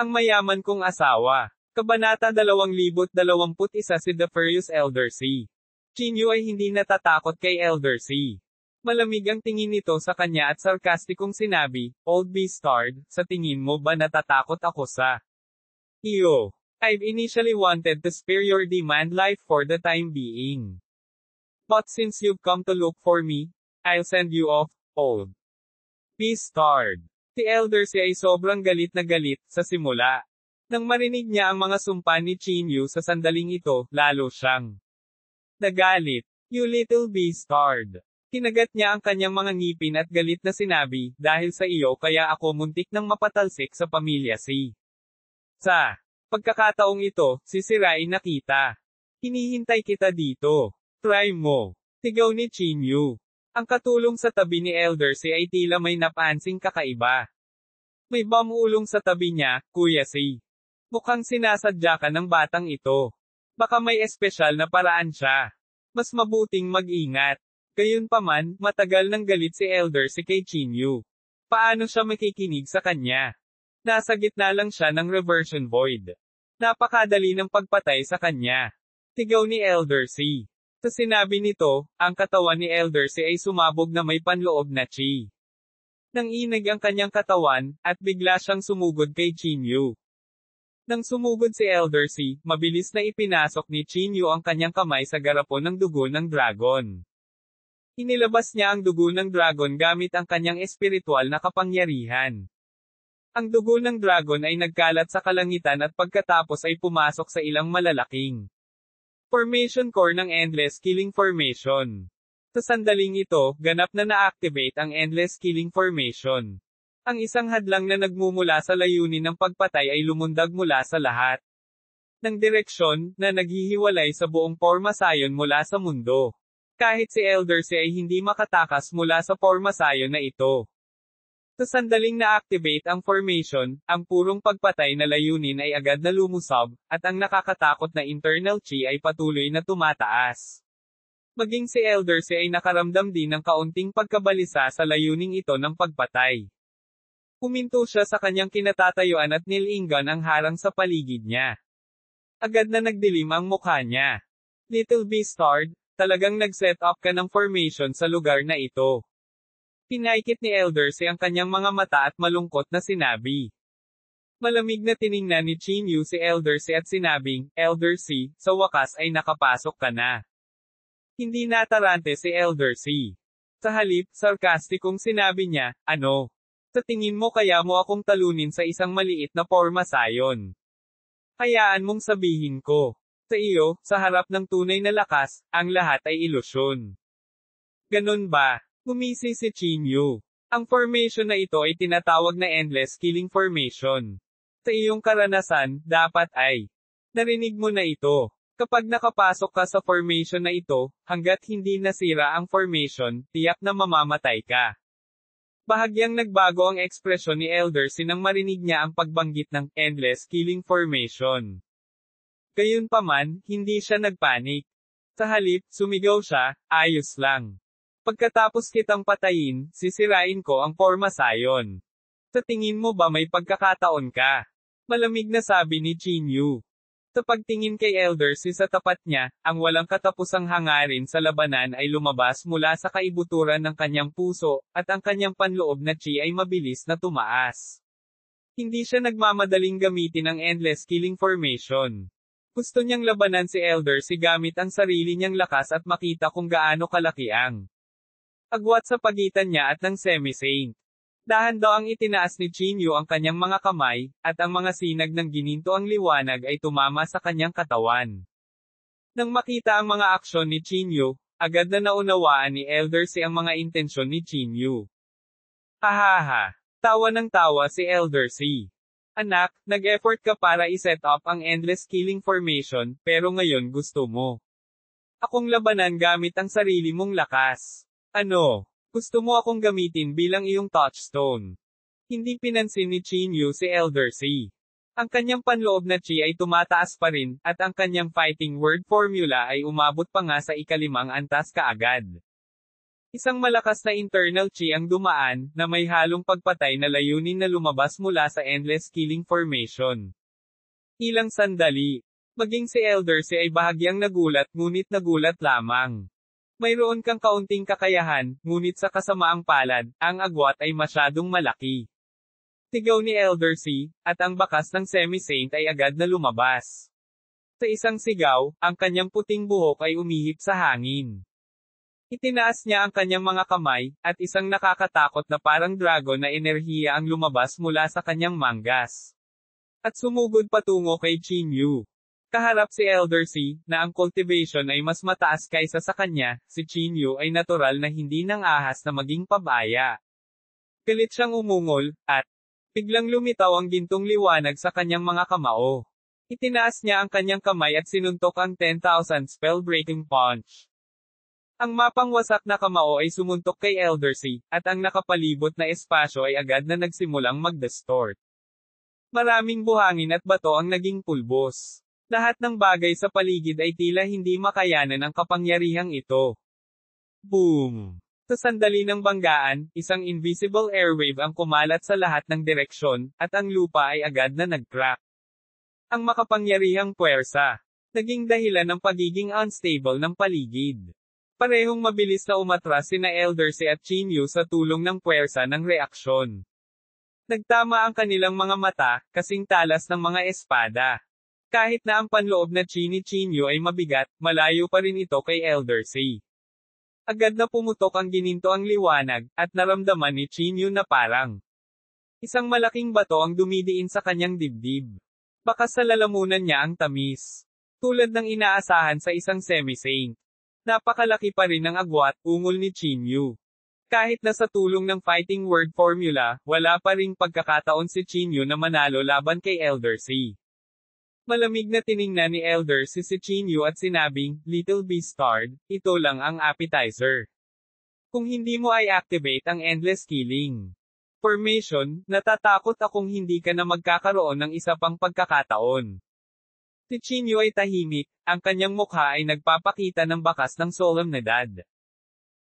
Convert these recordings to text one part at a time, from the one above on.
Ang mayaman kong asawa. Kabanata 2021. Si The Furious Elder C. Jinyu ay hindi natatakot kay Elder C. Malamig ang tingin nito sa kanya at sarkastikong sinabi, "Old Beastard, sa tingin mo ba natatakot ako sa iyo? I've initially wanted to spare your demand life for the time being. But since you've come to look for me, I'll send you off, old Beastard." Si Elder C ay sobrang galit na galit sa simula. Nang marinig niya ang mga sumpa ni Jinyu sa sandaling ito, lalo siyang nagalit. "You little Beastard." Kinagat niya ang kanyang mga ngipin at galit na sinabi, "Dahil sa iyo kaya ako muntik nang mapatalsik sa pamilya si." Sa pagkakataong ito, sisirain na kita. "Hinihintay kita dito. Try mo." Sigaw ni Jinyu. Ang katulong sa tabi ni Elder C ay tila may napansing kakaiba. May bamulong sa tabi niya, "Kuya C. Mukhang sinasadya ka ng batang ito. Baka may espesyal na paraan siya. Mas mabuting mag-ingat." Gayunpaman, matagal nang galit si Elder C kay Jinyu. Paano siya makikinig sa kanya? Nasa gitna lang siya ng reversion void. Napakadali ng pagpatay sa kanya. Sigaw ni Elder C. Sa sinabi nito, ang katawan ni Elder C ay sumabog na may panloob na chi. Nanginig ang kanyang katawan, at bigla siyang sumugod kay Jinyu. Nang sumugod si Elder C, mabilis na ipinasok ni Jinyu ang kanyang kamay sa garapon ng dugo ng dragon. Inilabas niya ang dugo ng dragon gamit ang kanyang espiritual na kapangyarihan. Ang dugo ng dragon ay nagkalat sa kalangitan at pagkatapos ay pumasok sa ilang malalaking formation core ng Endless Killing Formation. Sa sandaling ito, ganap na na-activate ang Endless Killing Formation. Ang isang hadlang na nagmumula sa layunin ng pagpatay ay lumundag mula sa lahat ng direksyon na naghihiwalay sa buong Formasayon mula sa mundo. Kahit si Elder C ay hindi makatakas mula sa Formasayon na ito. Sa sandaling na-activate ang formation, ang purong pagpatay na layunin ay agad na lumusab, at ang nakakatakot na internal chi ay patuloy na tumataas. Maging si Elder C ay nakaramdam din ng kaunting pagkabalisa sa layuning ito ng pagpatay. Huminto siya sa kanyang kinatatayuan at nilinggan ang harang sa paligid niya. Agad na nagdilim ang mukha niya. "Little Beastard, talagang nag-set up ka ng formation sa lugar na ito." Pinaikit ni Elder C ang kanyang mga mata at malungkot na sinabi. Malamig na tiningnan ni Jinyu si Elder C at sinabing, "Elder C, sa wakas ay nakapasok ka na." Hindi natarante si Elder C. Sa halip, sarkastikong sinabi niya, "Ano? Sa tingin mo kaya mo akong talunin sa isang maliit na Formasayon? Hayaan mong sabihin ko. Sa iyo, sa harap ng tunay na lakas, ang lahat ay ilusyon." Ganun ba? Ngumisi si Jinyu. Ang formation na ito ay tinatawag na Endless Killing Formation. Sa iyong karanasan, dapat ay narinig mo na ito. Kapag nakapasok ka sa formation na ito, hanggat hindi nasira ang formation, tiyak na mamamatay ka. Bahagyang nagbago ang ekspresyon ni Elder C nang marinig niya ang pagbanggit ng Endless Killing Formation. Gayunpaman, hindi siya nagpanik. Sa halip, sumigaw siya, "Ayos lang. Pagkatapos kitang patayin, sisirain ko ang Formasayon. Sa tingin mo ba may pagkakataon ka?" Malamig na sabi ni Jinyu. Sa pagtingin kay Elder C sa tapat niya, ang walang katapusang hangarin sa labanan ay lumabas mula sa kaibuturan ng kanyang puso, at ang kanyang panloob na chi ay mabilis na tumaas. Hindi siya nagmamadaling gamitin ang Endless Killing Formation. Gusto niyang labanan si Elder C gamit ang sarili niyang lakas at makita kung gaano kalaki ang agwat sa pagitan niya at ng Semi-Saint. Dahan daw ang itinaas ni Jinyu ang kanyang mga kamay, at ang mga sinag ng ginintoang liwanag ay tumama sa kanyang katawan. Nang makita ang mga aksyon ni Jinyu, agad na naunawaan ni Elder C ang mga intensyon ni Jinyu. Hahaha. Tawa ng tawa si Elder C. "Anak, nag-effort ka para iset up ang Endless Killing Formation, pero ngayon gusto mo akong labanan gamit ang sarili mong lakas. Ano? Gusto mo akong gamitin bilang iyong touchstone?" Hindi pinansin ni Jinyu si Elder C. Ang kanyang panloob na chi ay tumataas pa rin, at ang kanyang fighting word formula ay umabot pa nga sa ikalimang antas kaagad. Isang malakas na internal chi ang dumaan, na may halong pagpatay na layunin na lumabas mula sa Endless Killing Formation. Ilang sandali. Maging si Elder Si ay bahagyang nagulat ngunit nagulat lamang. Mayroon kang kaunting kakayahan, ngunit sa kasamaang palad, ang agwat ay masyadong malaki. Sigaw ni Elder Si, at ang bakas ng Semi-Saint ay agad na lumabas. Sa isang sigaw, ang kanyang puting buhok ay umihip sa hangin. Itinaas niya ang kanyang mga kamay, at isang nakakatakot na parang dragon na enerhiya ang lumabas mula sa kanyang manggas. At sumugod patungo kay Qin Yu. Kaharap si Elder Si, na ang cultivation ay mas mataas kaysa sa kanya, si Qin Yu ay natural na hindi nang ahas na maging pabaya. Galit siyang umungol, at biglang lumitaw ang gintong liwanag sa kanyang mga kamao. Itinaas niya ang kanyang kamay at sinuntok ang 10,000 spell-breaking punch. Ang mapangwasak na kamao ay sumuntok kay Elder Si, at ang nakapalibot na espasyo ay agad na nagsimulang mag-distort. Maraming buhangin at bato ang naging pulbos. Lahat ng bagay sa paligid ay tila hindi makayanan ang kapangyarihang ito. Boom! Sa sandali ng banggaan, isang invisible airwave ang kumalat sa lahat ng direksyon, at ang lupa ay agad na nag-crack. Ang makapangyarihang puwersa. Naging dahilan ng pagiging unstable ng paligid. Parehong mabilis na umatras sina Elder Si at Qin Yu sa tulong ng puwersa ng reaksyon. Nagtama ang kanilang mga mata, kasing talas ng mga espada. Kahit na ang panloob na chi ni Qin Yu ay mabigat, malayo pa rin ito kay Elder Si. Agad na pumutok ang gininto ang liwanag, at naramdaman ni Qin Yu na parang isang malaking bato ang dumidiin sa kanyang dibdib. Baka sa lalamunan niya ang tamis. Tulad ng inaasahan sa isang semi-saint. Napakalaki pa rin ang agwat, ungol ni Qin Yu. Kahit na sa tulong ng fighting word formula, wala pa ring pagkakataon si Qin Yu na manalo laban kay Elder Si. Malamig na tiningnan ni Elder Si Qin Yu at sinabing, "Little Beastard, ito lang ang appetizer. Kung hindi mo ay activate ang Endless Killing Formation, natatakot akong hindi ka na magkakaroon ng isa pang pagkakataon." Si Qin Yu ay tahimik, ang kanyang mukha ay nagpapakita ng bakas ng solemnidad.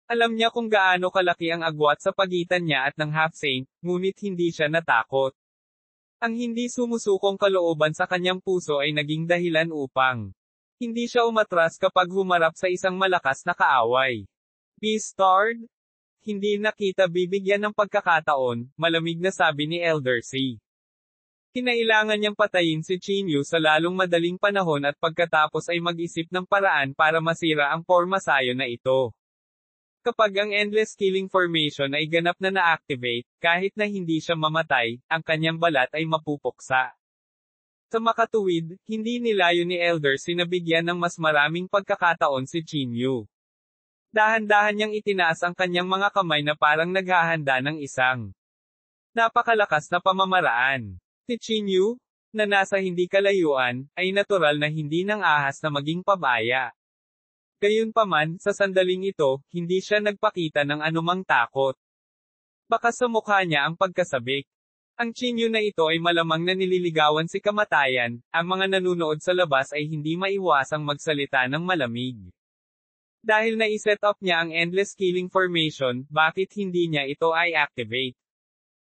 Alam niya kung gaano kalaki ang agwat sa pagitan niya at ng half-saint, ngunit hindi siya natakot. Ang hindi sumusukong kalooban sa kanyang puso ay naging dahilan upang hindi siya umatras kapag humarap sa isang malakas na kaaway. "Beastard? Hindi na kita bibigyan ng pagkakataon," malamig na sabi ni Elder Si. Kinailangan niyang patayin si Qin Yu sa lalong madaling panahon at pagkatapos ay mag-isip ng paraan para masira ang formasayo na ito. Kapag ang Endless Killing Formation ay ganap na na-activate, kahit na hindi siya mamatay, ang kanyang balat ay mapupuksa. Sa makatuwid, hindi nilayo ni Elder Si na bigyan ng mas maraming pagkakataon si Qin Yu. Dahan-dahan niyang itinaas ang kanyang mga kamay na parang naghahanda ng isang napakalakas na pamamaraan. Si Qin Yu, na nasa hindi kalayuan, ay natural na hindi nang ahas na maging pabaya. Gayunpaman, sa sandaling ito, hindi siya nagpakita ng anumang takot. Baka sa mukha niya ang pagkasabik. Ang Qin Yu na ito ay malamang na nililigawan si kamatayan, ang mga nanunood sa labas ay hindi maiwasang magsalita ng malamig. Dahil na-set up niya ang Endless Killing Formation, bakit hindi niya ito ay activate?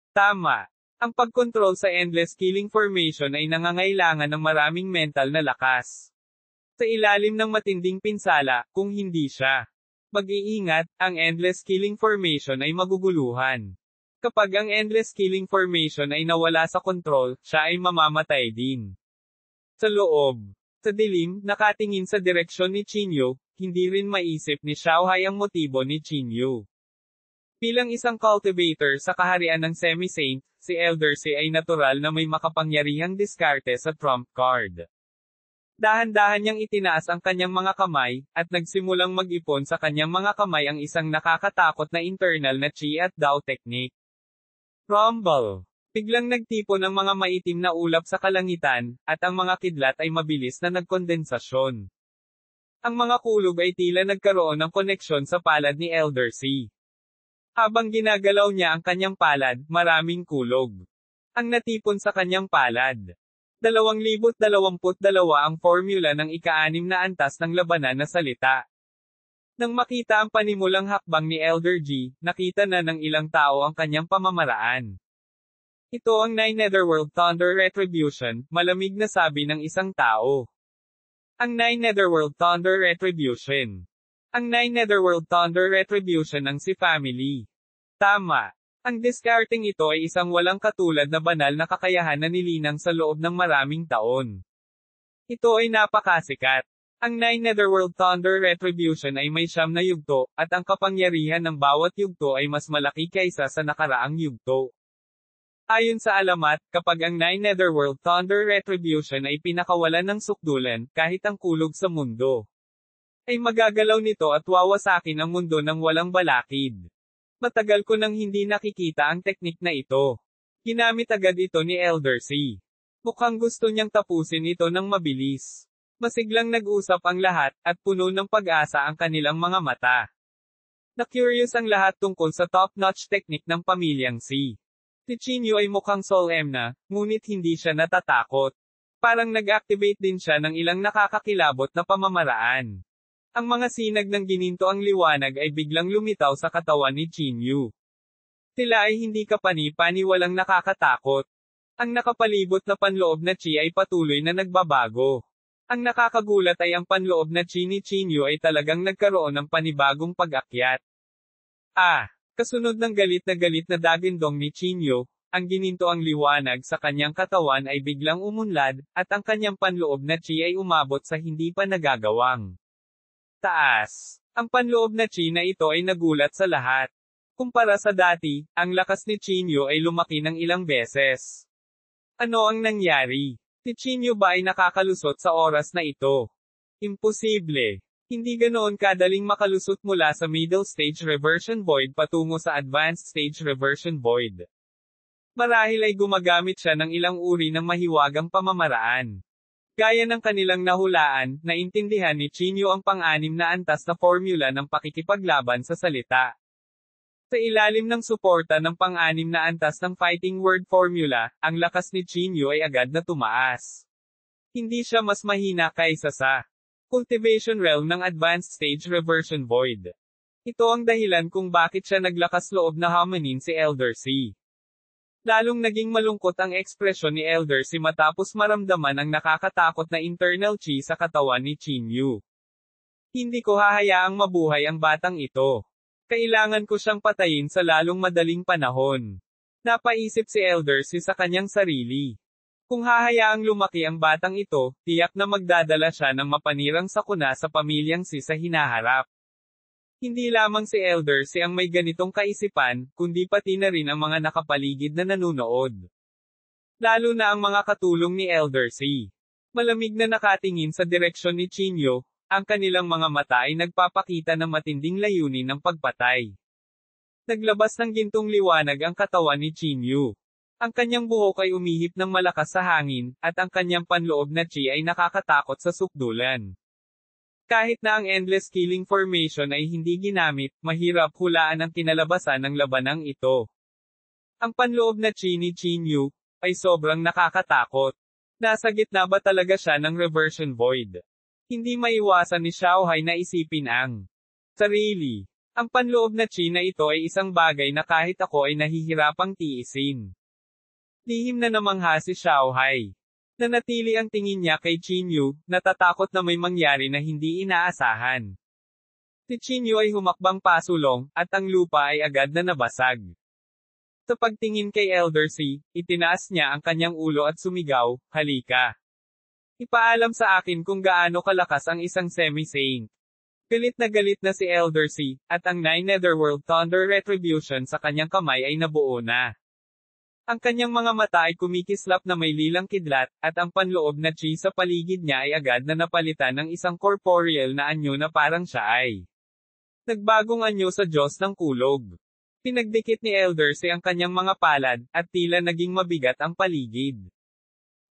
Tama. Ang pagkontrol sa Endless Killing Formation ay nangangailangan ng maraming mental na lakas. Sa ilalim ng matinding pinsala, kung hindi siya mag-iingat, ang Endless Killing Formation ay maguguluhan. Kapag ang Endless Killing Formation ay nawala sa kontrol, siya ay mamamatay din. Sa loob. Sa dilim, nakatingin sa direksyon ni Qin Yu, hindi rin maisip ni Xiaohai ang motibo ni Qin Yu. Bilang isang cultivator sa kaharian ng Semi-Saint, si Elder Si ay natural na may makapangyarihang diskarte sa trump card. Dahan-dahan niyang itinaas ang kanyang mga kamay, at nagsimulang mag-ipon sa kanyang mga kamay ang isang nakakatakot na internal na Qi at Dao technique. Rumble. Biglang nagtipon ang mga maitim na ulap sa kalangitan, at ang mga kidlat ay mabilis na nagkondensasyon. Ang mga kulog ay tila nagkaroon ng koneksyon sa palad ni Elder Si. Habang ginagalaw niya ang kanyang palad, maraming kulog ang natipon sa kanyang palad. 2022 ang formula ng ika-6 na antas ng labanan na salita. Nang makita ang panimulang hakbang ni Elder G, nakita na ng ilang tao ang kanyang pamamaraan. Ito ang Nine Netherworld Thunder Retribution, malamig na sabi ng isang tao. Ang Nine Netherworld Thunder Retribution. Ang Nine Netherworld Thunder Retribution ng si Family. Tama. Ang discarding ito ay isang walang katulad na banal na kakayahan na nilinang sa loob ng maraming taon. Ito ay napakasikat. Ang Nine Netherworld Thunder Retribution ay may 9 na yugto, at ang kapangyarihan ng bawat yugto ay mas malaki kaysa sa nakaraang yugto. Ayon sa alamat, kapag ang Nine Netherworld Thunder Retribution ay pinakawalan ng sukdulan, kahit ang kulog sa mundo, ay magagalaw nito at wawasakin ang mundo ng walang balakid. Matagal ko nang hindi nakikita ang teknik na ito. Ginamit agad ito ni Elder C. Mukhang gusto niyang tapusin ito ng mabilis. Masiglang nag-usap ang lahat, at puno ng pag-asa ang kanilang mga mata. Na-curious ang lahat tungkol sa top-notch teknik ng pamilyang C. Si Chinyu ay mukhang solemn na, ngunit hindi siya natatakot. Parang nag-activate din siya ng ilang nakakakilabot na pamamaraan. Ang mga sinag ng gininto ang liwanag ay biglang lumitaw sa katawan ni Chinyu. Sila ay hindi kapani-pani walang nakakatakot. Ang nakapalibot na panloob na chi ay patuloy na nagbabago. Ang nakakagulat ay ang panloob na chi ni Chinyu ay talagang nagkaroon ng panibagong pag-akyat. Kasunod ng galit na dagindong ni Chinyu, ang gininto ang liwanag sa kanyang katawan ay biglang umunlad, at ang kanyang panloob na chi ay umabot sa hindi pa nagagawang taas. Ang panloob na chi na ito ay nagulat sa lahat. Kumpara sa dati, ang lakas ni Chinyu ay lumaki ng ilang beses. Ano ang nangyari? Si Chinyu ba ay nakakalusot sa oras na ito? Imposible. Hindi ganoon kadaling makalusot mula sa middle stage reversion void patungo sa advanced stage reversion void. Marahil ay gumagamit siya ng ilang uri ng mahiwagang pamamaraan. Gaya ng kanilang nahulaan, naintindihan ni Chinyu ang pang-anim na antas na formula ng pakikipaglaban sa salita. Sa ilalim ng suporta ng pang-anim na antas ng fighting word formula, ang lakas ni Chinyu ay agad na tumaas. Hindi siya mas mahina kaysa sa cultivation realm ng advanced stage reversion void. Ito ang dahilan kung bakit siya naglakas loob na hamanin si Elder C. Lalong naging malungkot ang ekspresyon ni Elder C matapos maramdaman ang nakakatakot na internal chi sa katawan ni Chinyu. Hindi ko hahayaang mabuhay ang batang ito. Kailangan ko siyang patayin sa lalong madaling panahon. Napaisip si Elder C sa kanyang sarili. Kung hahayaang lumaki ang batang ito, tiyak na magdadala siya ng mapanirang sakuna sa pamilyang si sa hinaharap. Hindi lamang si Elder C ang may ganitong kaisipan, kundi pati na rin ang mga nakapaligid na nanunood. Lalo na ang mga katulong ni Elder C. Malamig na nakatingin sa direksyon ni Chinyu, ang kanilang mga mata ay nagpapakita ng matinding layunin ng pagpatay. Naglabas ng gintong liwanag ang katawan ni Chinyu. Ang kanyang buhok ay umihip ng malakas sa hangin, at ang kanyang panloob na chi ay nakakatakot sa sukdulan. Kahit na ang endless killing formation ay hindi ginamit, mahirap hulaan ang kinalabasan ng labanang ito. Ang panloob na chi ni Chinyu ay sobrang nakakatakot. Nasa gitna ba talaga siya ng reversion void? Hindi maiwasan ni Xiaohai na isipin ang sarili. Ang panloob na chi na ito ay isang bagay na kahit ako ay nahihirapang tiisin. Lihim na namangha si Xiaohai. Nanatili ang tingin niya kay Chinyu, natatakot na may mangyari na hindi inaasahan. Si Chinyu ay humakbang pasulong, at ang lupa ay agad na nabasag. Sa pagtingin kay Elder C, itinaas niya ang kanyang ulo at sumigaw, "Halika. Ipaalam sa akin kung gaano kalakas ang isang semi-saint." Galit na si Elder C, at ang Nine Netherworld Thunder Retribution sa kanyang kamay ay nabuo na. Ang kanyang mga mata ay kumikislap na may lilang kidlat, at ang panloob na chi sa paligid niya ay agad na napalitan ng isang corporeal na anyo na parang siya ay nagbagong anyo sa Diyos ng kulog. Pinagdikit ni Elder C ang kanyang mga palad, at tila naging mabigat ang paligid.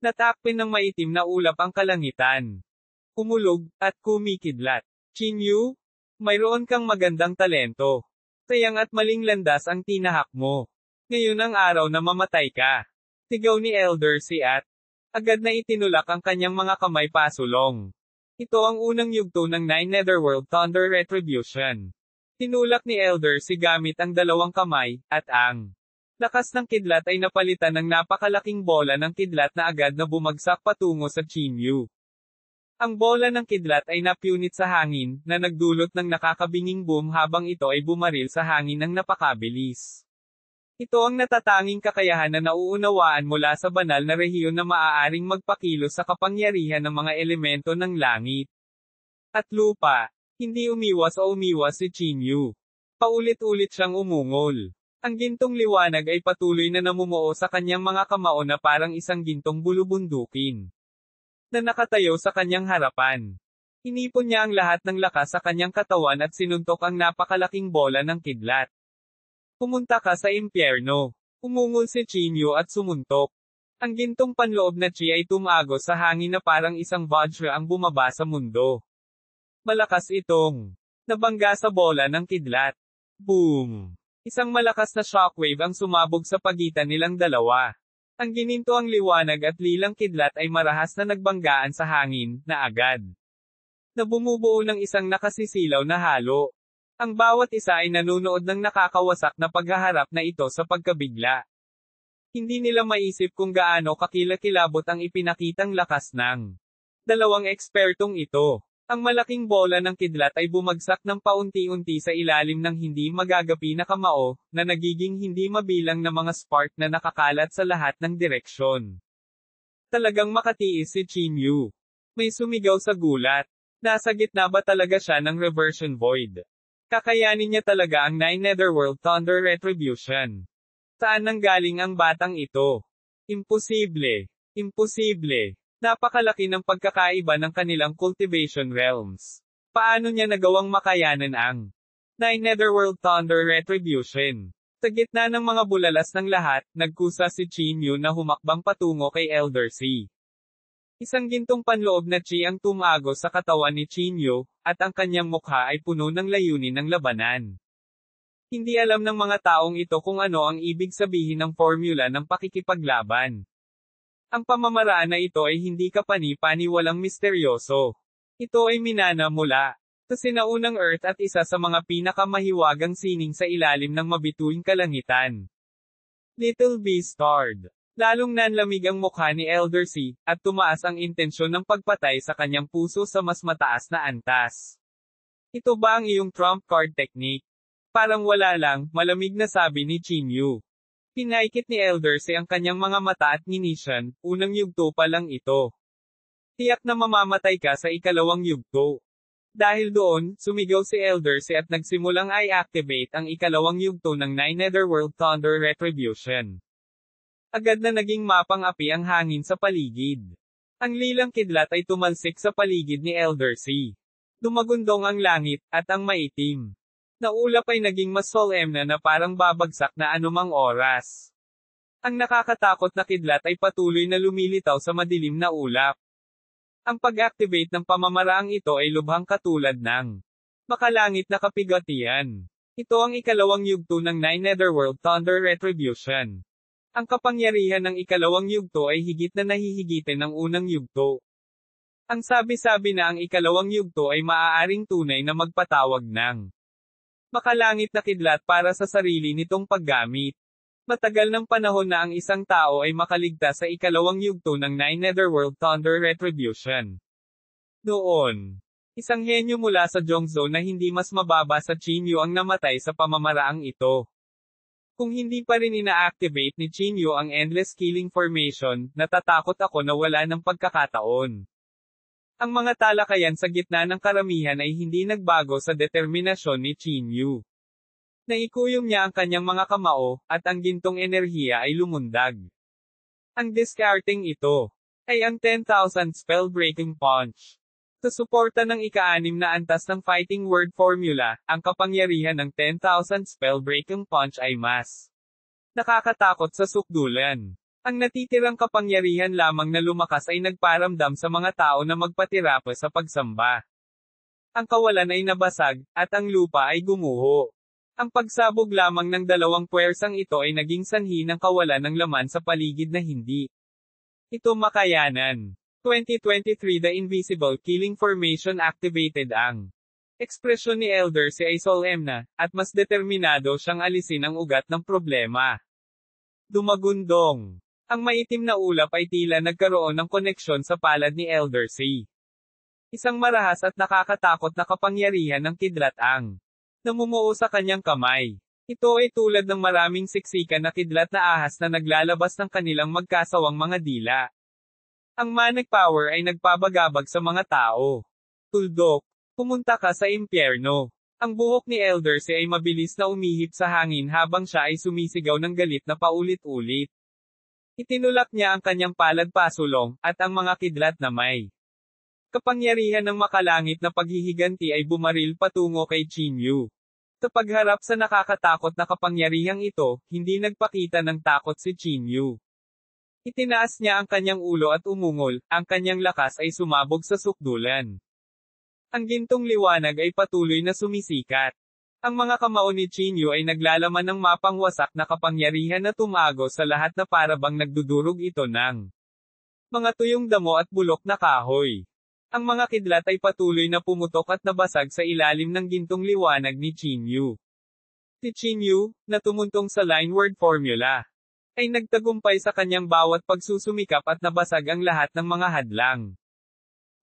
Natakpin ng maitim na ulap ang kalangitan. Kumulog, at kumikidlat. Chinyu, mayroon kang magandang talento. Sayang at maling landas ang tinahak mo. Ngayon ang araw na mamatay ka. Sigaw ni Elder C at agad na itinulak ang kanyang mga kamay pasulong. Ito ang unang yugto ng Nine Netherworld Thunder Retribution. Tinulak ni Elder si gamit ang dalawang kamay, at ang lakas ng kidlat ay napalitan ng napakalaking bola ng kidlat na agad na bumagsak patungo sa Chinyu. Ang bola ng kidlat ay napunit sa hangin, na nagdulot ng nakakabinging boom habang ito ay bumaril sa hangin ng napakabilis. Ito ang natatanging kakayahan na nauunawaan mula sa banal na rehiyon na maaaring magpakilos sa kapangyarihan ng mga elemento ng langit at lupa. Hindi umiwas si Chinyu. Paulit-ulit siyang umungol. Ang gintong liwanag ay patuloy na namumuo sa kanyang mga kamao na parang isang gintong bulubundukin na nakatayo sa kanyang harapan. Inipon niya ang lahat ng lakas sa kanyang katawan at sinuntok ang napakalaking bola ng kidlat. Pumunta ka sa impyerno. Umungol si Chinyu at sumuntok. Ang gintong panloob na chi ay tumagos sa hangin na parang isang vajra ang bumaba sa mundo. Malakas itong nabangga sa bola ng kidlat. Boom! Isang malakas na shockwave ang sumabog sa pagitan nilang dalawa. Ang gininto ang liwanag at lilang kidlat ay marahas na nagbanggaan sa hangin, na agad na bumubuo ng isang nakasisilaw na halo. Ang bawat isa ay nanunood ng nakakawasak na paghaharap na ito sa pagkabigla. Hindi nila maisip kung gaano kakilakilabot ang ipinakitang lakas ng dalawang ekspertong ito. Ang malaking bola ng kidlat ay bumagsak ng paunti-unti sa ilalim ng hindi magagapi na kamao, na nagiging hindi mabilang na mga spark na nakakalat sa lahat ng direksyon. Talagang makatiis si Chinyu. May sumigaw sa gulat. Nasa gitna ba talaga siya ng reversion void? Kakayanin niya talaga ang Nine Netherworld Thunder Retribution. Saan nanggaling ang batang ito? Imposible. Imposible. Napakalaki ng pagkakaiba ng kanilang cultivation realms. Paano niya nagawang makayanan ang Nine Netherworld Thunder Retribution? Sa gitna ng mga bulalas ng lahat, nagkusa si Chinyu na humakbang patungo kay Elder C. Isang gintong panloob na chi ang tumagos sa katawan ni Chinyu, at ang kanyang mukha ay puno ng layunin ng labanan. Hindi alam ng mga taong ito kung ano ang ibig sabihin ng formula ng pakikipaglaban. Ang pamamaraan na ito ay hindi kapani-pani walang misteryoso. Ito ay minana mula sa sinaunang Earth at isa sa mga pinakamahiwagang sining sa ilalim ng mabituing kalangitan. Little Beastard. Lalong nanlamig ang mukha ni Elder C, at tumaas ang intensyon ng pagpatay sa kanyang puso sa mas mataas na antas. Ito ba ang iyong trump card technique? Parang wala lang, malamig na sabi ni Chinyu. Pinaikit ni Elder C ang kanyang mga mata at nginisyan, unang yugto pa lang ito. Tiyak na mamamatay ka sa ikalawang yugto. Dahil doon, sumigaw si Elder C at nagsimulang i-activate ang ikalawang yugto ng Nine Netherworld Thunder Retribution. Agad na naging mapang-api ang hangin sa paligid. Ang lilang kidlat ay tumalsik sa paligid ni Elder C. Dumagundong ang langit, at ang maitim na ulap ay naging mas solemn na parang babagsak na anumang oras. Ang nakakatakot na kidlat ay patuloy na lumilitaw sa madilim na ulap. Ang pag-activate ng pamamaraang ito ay lubhang katulad ng makalangit na kapigatian. Ito ang ikalawang yugto ng Nine Netherworld Thunder Retribution. Ang kapangyarihan ng ikalawang yugto ay higit na nahihigitin ng unang yugto. Ang sabi-sabi na ang ikalawang yugto ay maaaring tunay na magpatawag ng makalangit na kidlat para sa sarili nitong paggamit. Matagal ng panahon na ang isang tao ay makaligtas sa ikalawang yugto ng Nine Netherworld Thunder Retribution. Noon, isang henyo mula sa Zhongzhou na hindi mas mababa sa Chinyu ang namatay sa pamamaraang ito. Kung hindi pa rin ina-activate ni Chinyu ang Endless Killing Formation, natatakot ako na wala ng pagkakataon. Ang mga talakayan sa gitna ng karamihan ay hindi nagbago sa determinasyon ni Chinyu. Naikuyom niya ang kanyang mga kamao, at ang gintong enerhiya ay lumundag. Ang discarding ito ay ang 10,000 Spellbreaking Punch. Sa suporta ng ika-6 na antas ng Fighting Word Formula, ang kapangyarihan ng 10,000 Spellbreaking Punch ay mas nakakatakot sa sukdulan. Ang natitirang kapangyarihan lamang na lumakas ay nagparamdam sa mga tao na magpatira pa sa pagsamba. Ang kawalan ay nabasag, at ang lupa ay gumuho. Ang pagsabog lamang ng dalawang puwersang ito ay naging sanhi ng kawalan ng laman sa paligid na hindi ito makayanan. 2023 The Invisible Killing Formation activated ang ekspresyon ni Elder Si ay solemna, at mas determinado siyang alisin ang ugat ng problema. Dumagundong. Ang maitim na ulap ay tila nagkaroon ng koneksyon sa palad ni Elder Si. Isang marahas at nakakatakot na kapangyarihan ng kidlat ang namumuo sa kanyang kamay. Ito ay tulad ng maraming siksikan na kidlat na ahas na naglalabas ng kanilang magkasawang mga dila. Ang manic power ay nagpabagabag sa mga tao. Tuldok, pumunta ka sa impyerno. Ang buhok ni Elder Si ay mabilis na umihip sa hangin habang siya ay sumisigaw ng galit na paulit-ulit. Itinulak niya ang kanyang palad pasulong, at ang mga kidlat na may kapangyarihan ng makalangit na paghihiganti ay bumaril patungo kay Chinyu. Sa pagharap sa nakakatakot na kapangyarihang ito, hindi nagpakita ng takot si Chinyu. Itinaas niya ang kanyang ulo at umungol, ang kanyang lakas ay sumabog sa sukdulan. Ang gintong liwanag ay patuloy na sumisikat. Ang mga kamao ni Chinyu ay naglalaman ng mapangwasak na kapangyarihan na tumago sa lahat na parabang nagdudurog ito ng mga tuyong damo at bulok na kahoy. Ang mga kidlat ay patuloy na pumutok at nabasag sa ilalim ng gintong liwanag ni Chinyu. Si Chinyu, na tumuntong sa line word formula, ay nagtagumpay sa kanyang bawat pagsusumikap at nabasag ang lahat ng mga hadlang.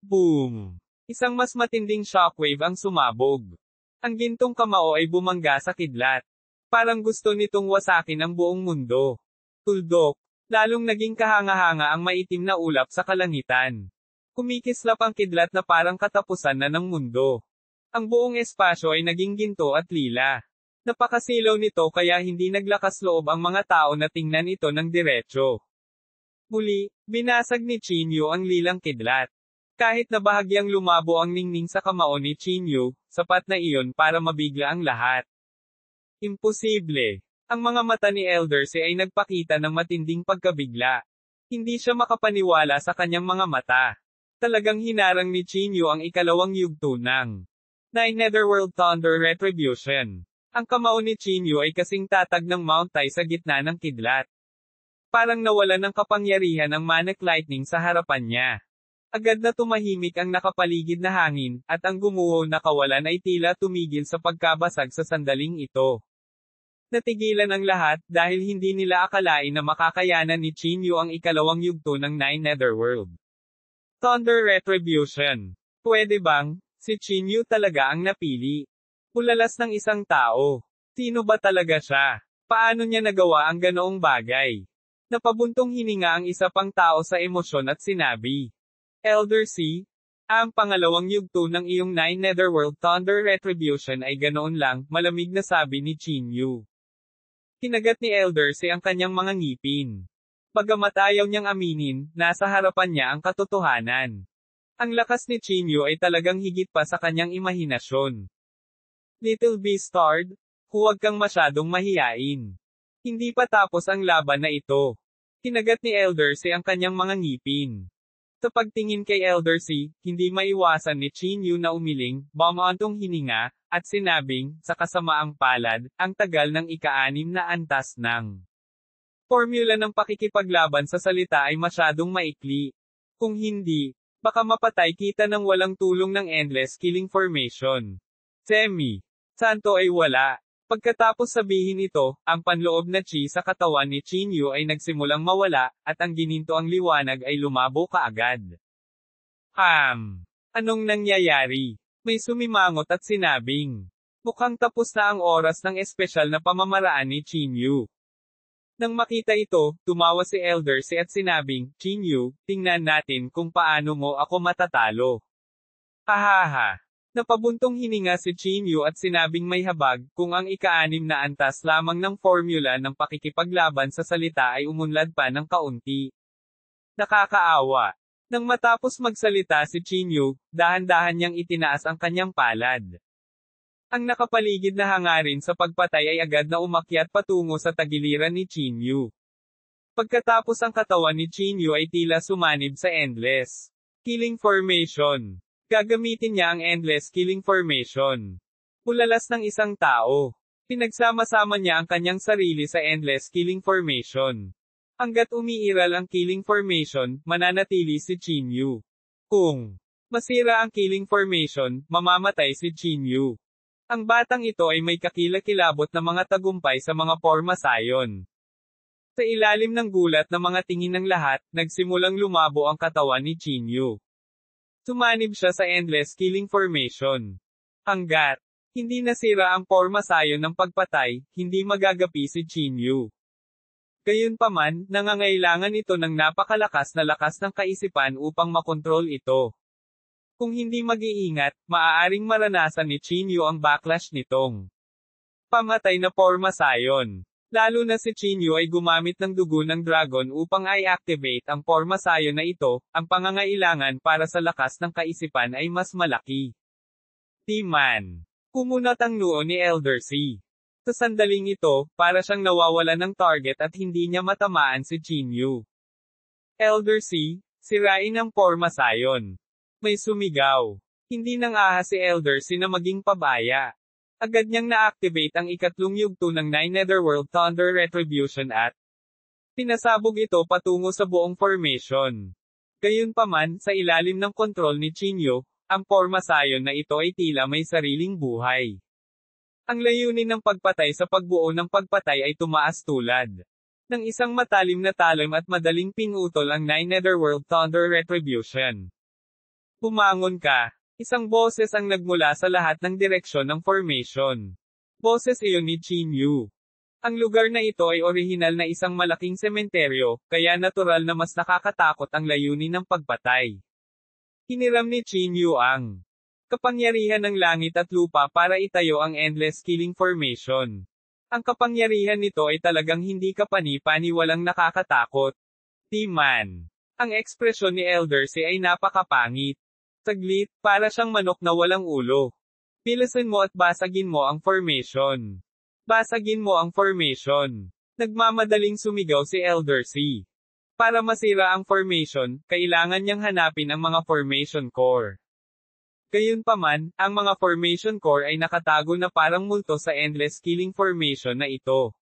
Boom! Isang mas matinding shockwave ang sumabog. Ang gintong kamao ay bumangga sa kidlat. Parang gusto nitong wasakin ang buong mundo. Tuldok, lalong naging kahanga-hanga ang maitim na ulap sa kalangitan. Kumikislap ang kidlat na parang katapusan na ng mundo. Ang buong espasyo ay naging ginto at lila. Napakasilaw nito kaya hindi naglakas loob ang mga tao na tingnan ito ng diretso. Muli, binasag ni Chinyu ang lilang kidlat. Kahit na bahagyang lumabo ang ningning sa kamao ni Chinyu, sapat na iyon para mabigla ang lahat. Imposible. Ang mga mata ni Elder Si ay nagpakita ng matinding pagkabigla. Hindi siya makapaniwala sa kanyang mga mata. Talagang hinarang ni Chinyu ang ikalawang yugto ng Nine Netherworld Thunder Retribution. Ang kamao ni Chinyu ay kasing tatag ng Mount Tai sa gitna ng kidlat. Parang nawala ng kapangyarihan ang manic lightning sa harapan niya. Agad na tumahimik ang nakapaligid na hangin, at ang gumuho na kawalan ay tila tumigil sa pagkabasag sa sandaling ito. Natigilan ang lahat dahil hindi nila akalain na makakayanan ni Chinyu ang ikalawang yugto ng Nine Netherworld Thunder Retribution. Pwede bang, si Chinyu talaga ang napili? Bulalas ng isang tao. Sino ba talaga siya? Paano niya nagawa ang ganoong bagay? Napabuntong hininga ang isa pang tao sa emosyon at sinabi, Elder Si, ang pangalawang yugto ng iyong Nine Netherworld Thunder Retribution ay ganoon lang, malamig na sabi ni Chinyu. Kinagat ni Elder Si ang kanyang mga ngipin. Bagamat ayaw niyang aminin, nasa harapan niya ang katotohanan. Ang lakas ni Chinyu ay talagang higit pa sa kanyang imahinasyon. Little Beastard, huwag kang masyadong mahiyain. Hindi pa tapos ang laban na ito. Kinagat ni Elder Si ang kanyang mga ngipin. Sa pagtingin kay Elder Si, hindi maiwasan ni Chinyu na umiling, bumantong hininga, at sinabing, sa kasamaang palad, ang tagal ng ika-6 na antas ng formula ng pakikipaglaban sa salita ay masyadong maikli. Kung hindi, baka mapatay kita ng walang tulong ng endless killing formation. Semi. Santo ay wala. Pagkatapos sabihin ito, ang panloob na chi sa katawan ni Chinyu ay nagsimulang mawala, at ang ginintoang liwanag ay lumabo kaagad. Anong nangyayari? May sumimangot at sinabing, mukhang tapos na ang oras ng espesyal na pamamaraan ni Chinyu. Nang makita ito, tumawa si Elder Si at sinabing, Chinyu, tingnan natin kung paano mo ako matatalo. Hahaha. Napabuntong hininga si Chinyu at sinabing may habag, kung ang ika-6 na antas lamang ng formula ng pakikipaglaban sa salita ay umunlad pa ng kaunti. Nakakaawa. Nang matapos magsalita si Chinyu, dahan-dahan niyang itinaas ang kanyang palad. Ang nakapaligid na hangarin sa pagpatay ay agad na umakyat patungo sa tagiliran ni Chinyu. Pagkatapos ang katawan ni Chinyu ay tila sumanib sa endless killing formation. Gagamitin niya ang endless killing formation. Bulalas ng isang tao. Pinagsama-sama niya ang kanyang sarili sa endless killing formation. Hanggat umiiral ang killing formation, mananatili si Chinyu. Kung masira ang killing formation, mamamatay si Chinyu. Ang batang ito ay may kakilakilabot na mga tagumpay sa mga forma sayon. Sa ilalim ng gulat na mga tingin ng lahat, nagsimulang lumabo ang katawan ni Chinyu. Sumanib siya sa endless killing formation. Hanggat hindi nasira ang forma sayon ng pagpatay, hindi magagapi si Chinyu. Gayunpaman, nangangailangan ito ng napakalakas na lakas ng kaisipan upang makontrol ito. Kung hindi mag-iingat, maaaring maranasan ni Chinyu ang backlash nitong pamatay na forma sayon. Lalo na si Chinyu ay gumamit ng dugo ng dragon upang i-activate ang forma sayon na ito, ang pangangailangan para sa lakas ng kaisipan ay mas malaki. Di-man. Kumunat ang noo ni Elder C. Sa sandaling ito, para siyang nawawalan ng target at hindi niya matamaan si Chinyu. Elder C, sirain ang forma sayon. May sumigaw. Hindi nang ahas si Elder C na maging pabaya. Agad niyang na-activate ang ikatlong yugto ng Nine Netherworld Thunder Retribution at pinasabog ito patungo sa buong formation. Gayunpaman, sa ilalim ng kontrol ni Chinyu, ang forma sayon na ito ay tila may sariling buhay. Ang layunin ng pagpatay sa pagbuo ng pagpatay ay tumaas tulad ng isang matalim na talim at madaling pinutol ang Nine Netherworld Thunder Retribution. Bumangon ka. Isang boses ang nagmula sa lahat ng direksyon ng formation. Boses iyon ni Chinyu. Ang lugar na ito ay orihinal na isang malaking sementeryo, kaya natural na mas nakakatakot ang layunin ng pagpatay. Hiniram ni Chinyu ang kapangyarihan ng langit at lupa para itayo ang endless killing formation. Ang kapangyarihan nito ay talagang hindi kapani-paniwalang nakakatakot. Di-man. Ang ekspresyon ni Elder C ay napakapangit. Saglit, para siyang manok na walang ulo. Bilisan mo at basagin mo ang formation. Basagin mo ang formation. Nagmamadaling sumigaw si Elder C. Para masira ang formation, kailangan niyang hanapin ang mga formation core. Gayunpaman, ang mga formation core ay nakatago na parang multo sa endless killing formation na ito.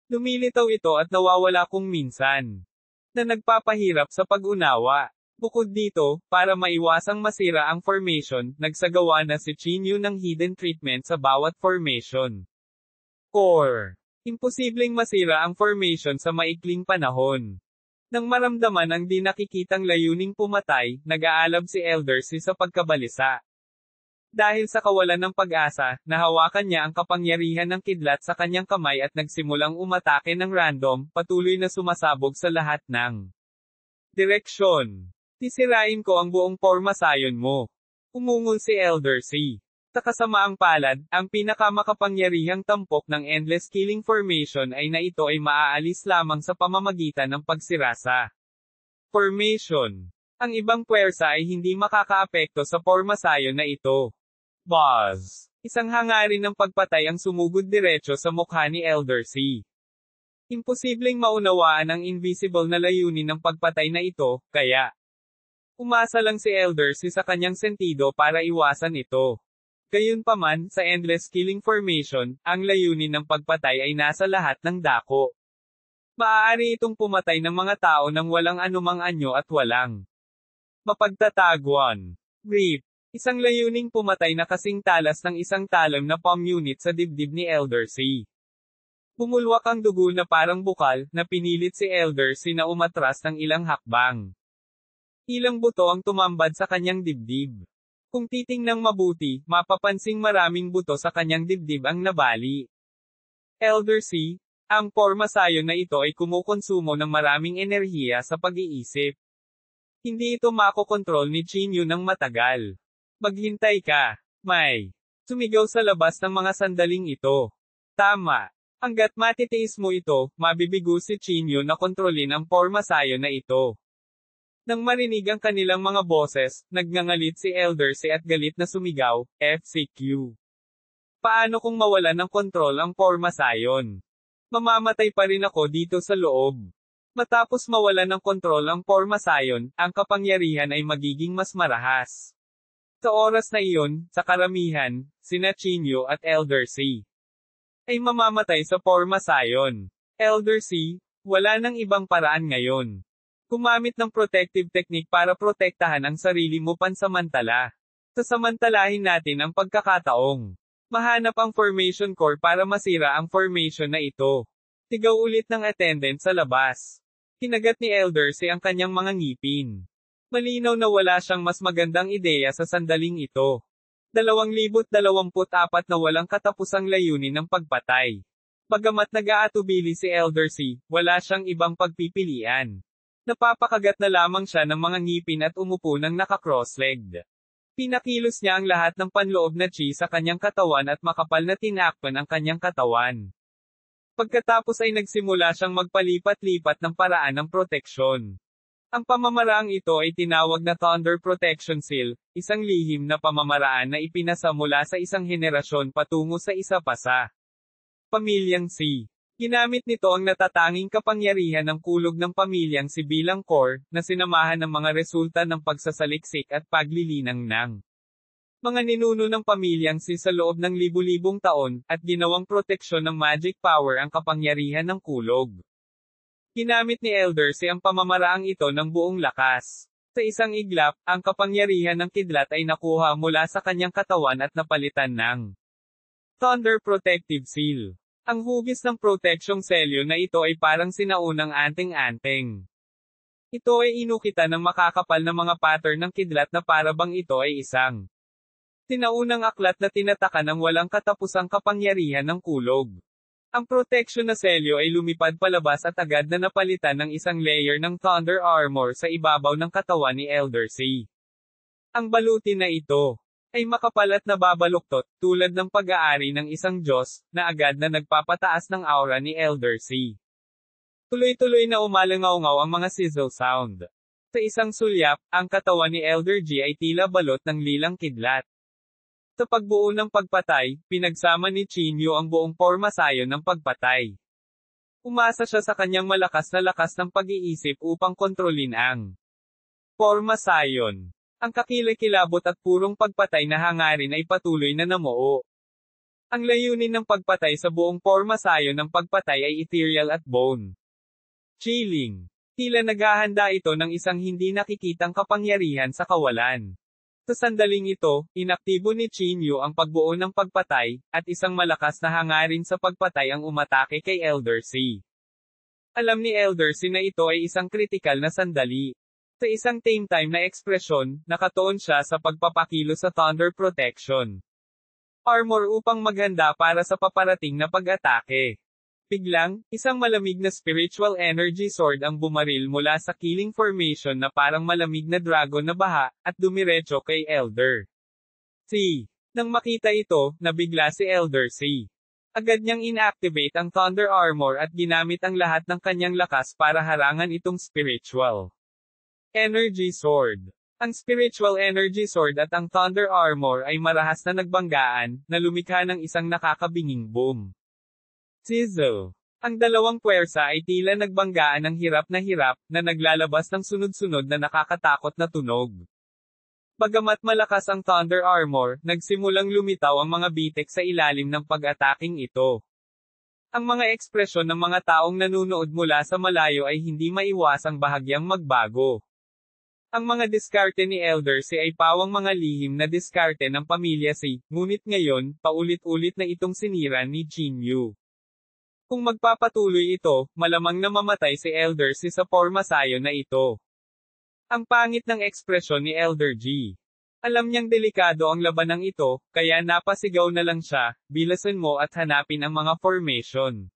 Lumilitaw ito at nawawala kung minsan. Na nagpapahirap sa pag-unawa. Bukod dito, para maiwasang masira ang formation, nagsagawa na si Chinyu ng hidden treatment sa bawat formation core. Imposibleng masira ang formation sa maikling panahon. Nang maramdaman ang di nakikitang layuning pumatay, nag-aalab si Elder C sa pagkabalisa. Dahil sa kawalan ng pag-asa, nahawakan niya ang kapangyarihan ng kidlat sa kanyang kamay at nagsimulang umatake ng random, patuloy na sumasabog sa lahat ng direksyon. Sisirain ko ang buong forma sayon mo. Umungol si Elder C. Sa kasamaang palad, ang pinakamakapangyarihang tampok ng endless killing formation ay na ito ay maaalis lamang sa pamamagitan ng pagsirasa formation. Ang ibang puwersa ay hindi makakaapekto sa forma sayon na ito. Buzz! Isang hangarin ng pagpatay ang sumugod diretso sa mukha ni Elder C. Imposibleng maunawaan ang invisible na layunin ng pagpatay na ito, kaya umasa lang si Elder C sa kanyang sentido para iwasan ito. Gayunpaman, sa endless killing formation, ang layunin ng pagpatay ay nasa lahat ng dako. Maaari itong pumatay ng mga tao nang walang anumang anyo at walang mapagtataguan. Brief. Isang layuning pumatay na kasing talas ng isang talam na palm unit sa dibdib ni Elder C. Bumulwak ang dugo na parang bukal, na pinilit si Elder C na umatras ng ilang hakbang. Ilang buto ang tumambad sa kanyang dibdib. Kung titingnang mabuti, mapapansing maraming buto sa kanyang dibdib ang nabali. Elder C, ang forma sayon na ito ay kumukonsumo ng maraming enerhiya sa pag-iisip. Hindi ito makokontrol ni Chinyu ng matagal. Maghintay ka. May sumigaw sa labas ng mga sandaling ito. Tama. Hanggat matitiis mo ito, mabibigo si Chinyu na kontrolin ang forma sayon na ito. Nang marinig ang kanilang mga boses, nagngangalit si Elder C at galit na sumigaw, FCQ. Paano kung mawalan ng kontrol ang forma sayon? Mamamatay pa rin ako dito sa loob. Matapos mawalan ng kontrol ang forma sayon, ang kapangyarihan ay magiging mas marahas. Sa oras na iyon, sa karamihan, sina Chinyu at Elder C ay mamamatay sa forma sayon. Elder C, Wala nang ibang paraan ngayon. Gumamit ng protective technique para protektahan ang sarili mo pansamantala. Sasamantalahin natin ang pagkakataong mahanap ang formation core para masira ang formation na ito. Tigaw ulit ng attendant sa labas. Kinagat ni Eldersea ang kanyang mga ngipin. Malinaw na wala siyang mas magandang ideya sa sandaling ito. 2024 na walang katapusang layunin ng pagpatay. Bagamat nag-aatubili si Eldersea, wala siyang ibang pagpipilian. Napapakagat na lamang siya ng mga ngipin at umupo ng naka-cross-legged. Pinakilos niya ang lahat ng panloob na chi sa kanyang katawan at makapal na tinakpan ang kanyang katawan. Pagkatapos ay nagsimula siyang magpalipat-lipat ng paraan ng proteksyon. Ang pamamaraang ito ay tinawag na Thunder Protection Seal, isang lihim na pamamaraan na ipinasa mula sa isang henerasyon patungo sa isa pa sa pamilyang C. Ginamit nito ang natatanging kapangyarihan ng kulog ng pamilyang C bilang core, na sinamahan ng mga resulta ng pagsasaliksik at paglilinang ng mga ninuno ng pamilyang C sa loob ng libu-libong taon, at ginawang proteksyon ng magic power ang kapangyarihan ng kulog. Ginamit ni Eldersea ang pamamaraang ito ng buong lakas. Sa isang iglap, ang kapangyarihan ng kidlat ay nakuha mula sa kanyang katawan at napalitan ng Thunder Protective Seal. Ang hugis ng proteksyong selyo na ito ay parang sinaunang anting-anting. Ito ay inukitan ng makakapal na mga pattern ng kidlat na parabang ito ay isang sinaunang aklat na tinataka ng walang katapusang kapangyarihan ng kulog. Ang proteksyon na selyo ay lumipad palabas at agad na napalitan ng isang layer ng Thunder Armor sa ibabaw ng katawan ni Eldersea. Ang baluti na ito ay makapal at nababaluktot, tulad ng pag-aari ng isang Diyos, na agad na nagpapataas ng aura ni Eldersea. Tuloy-tuloy na umalangaw-ngaw ang mga sizzle sound. Sa isang sulyap, ang katawan ni Eldersea ay tila balot ng lilang kidlat. Sa pagbuo ng pagpatay, pinagsama ni Chinyu ang buong pormasayon ng pagpatay. Umasa siya sa kanyang malakas na lakas ng pag-iisip upang kontrolin ang pormasayon. Ang kakilakilabot at purong pagpatay na hangarin ay patuloy na namuo. Ang layunin ng pagpatay sa buong pormasayon ng pagpatay ay ethereal at bone chilling. Tila naghahanda ito ng isang hindi nakikitang kapangyarihan sa kawalan. Sa sandaling ito, inaktibo ni Chinyu ang pagbuo ng pagpatay, at isang malakas na hangarin sa pagpatay ang umatake kay Eldersea. Alam ni Eldersea na ito ay isang kritikal na sandali. Sa isang tame time na ekspresyon, nakatuon siya sa pagpapakilo sa Thunder Protection Armor upang maghanda para sa paparating na pag-atake. Biglang, isang malamig na spiritual energy sword ang bumaril mula sa killing formation na parang malamig na dragon na baha, at dumiretso kay Eldersea. Nang makita ito, nabigla si Eldersea. Agad niyang inactivate ang Thunder Armor at ginamit ang lahat ng kanyang lakas para harangan itong spiritual Energy Sword. Ang Spiritual Energy Sword at ang Thunder Armor ay marahas na nagbanggaan, na lumikha ng isang nakakabinging boom. Sizzle. Ang dalawang puwersa ay tila nagbanggaan ng hirap, na naglalabas ng sunod-sunod na nakakatakot na tunog. Bagamat malakas ang Thunder Armor, nagsimulang lumitaw ang mga bitek sa ilalim ng pag-ataking ito. Ang mga ekspresyon ng mga taong nanunood mula sa malayo ay hindi maiwasang bahagyang magbago. Ang mga diskarte ni Eldersea ay pawang mga lihim na diskarte ng pamilya C, ngunit ngayon, paulit-ulit na itong sinira ni Chinyu. Kung magpapatuloy ito, malamang na mamatay si Eldersea sa pormasayon na ito. Ang pangit ng ekspresyon ni Eldersea. Alam niyang delikado ang labanang ito, kaya napasigaw na lang siya, bilasan mo at hanapin ang mga formation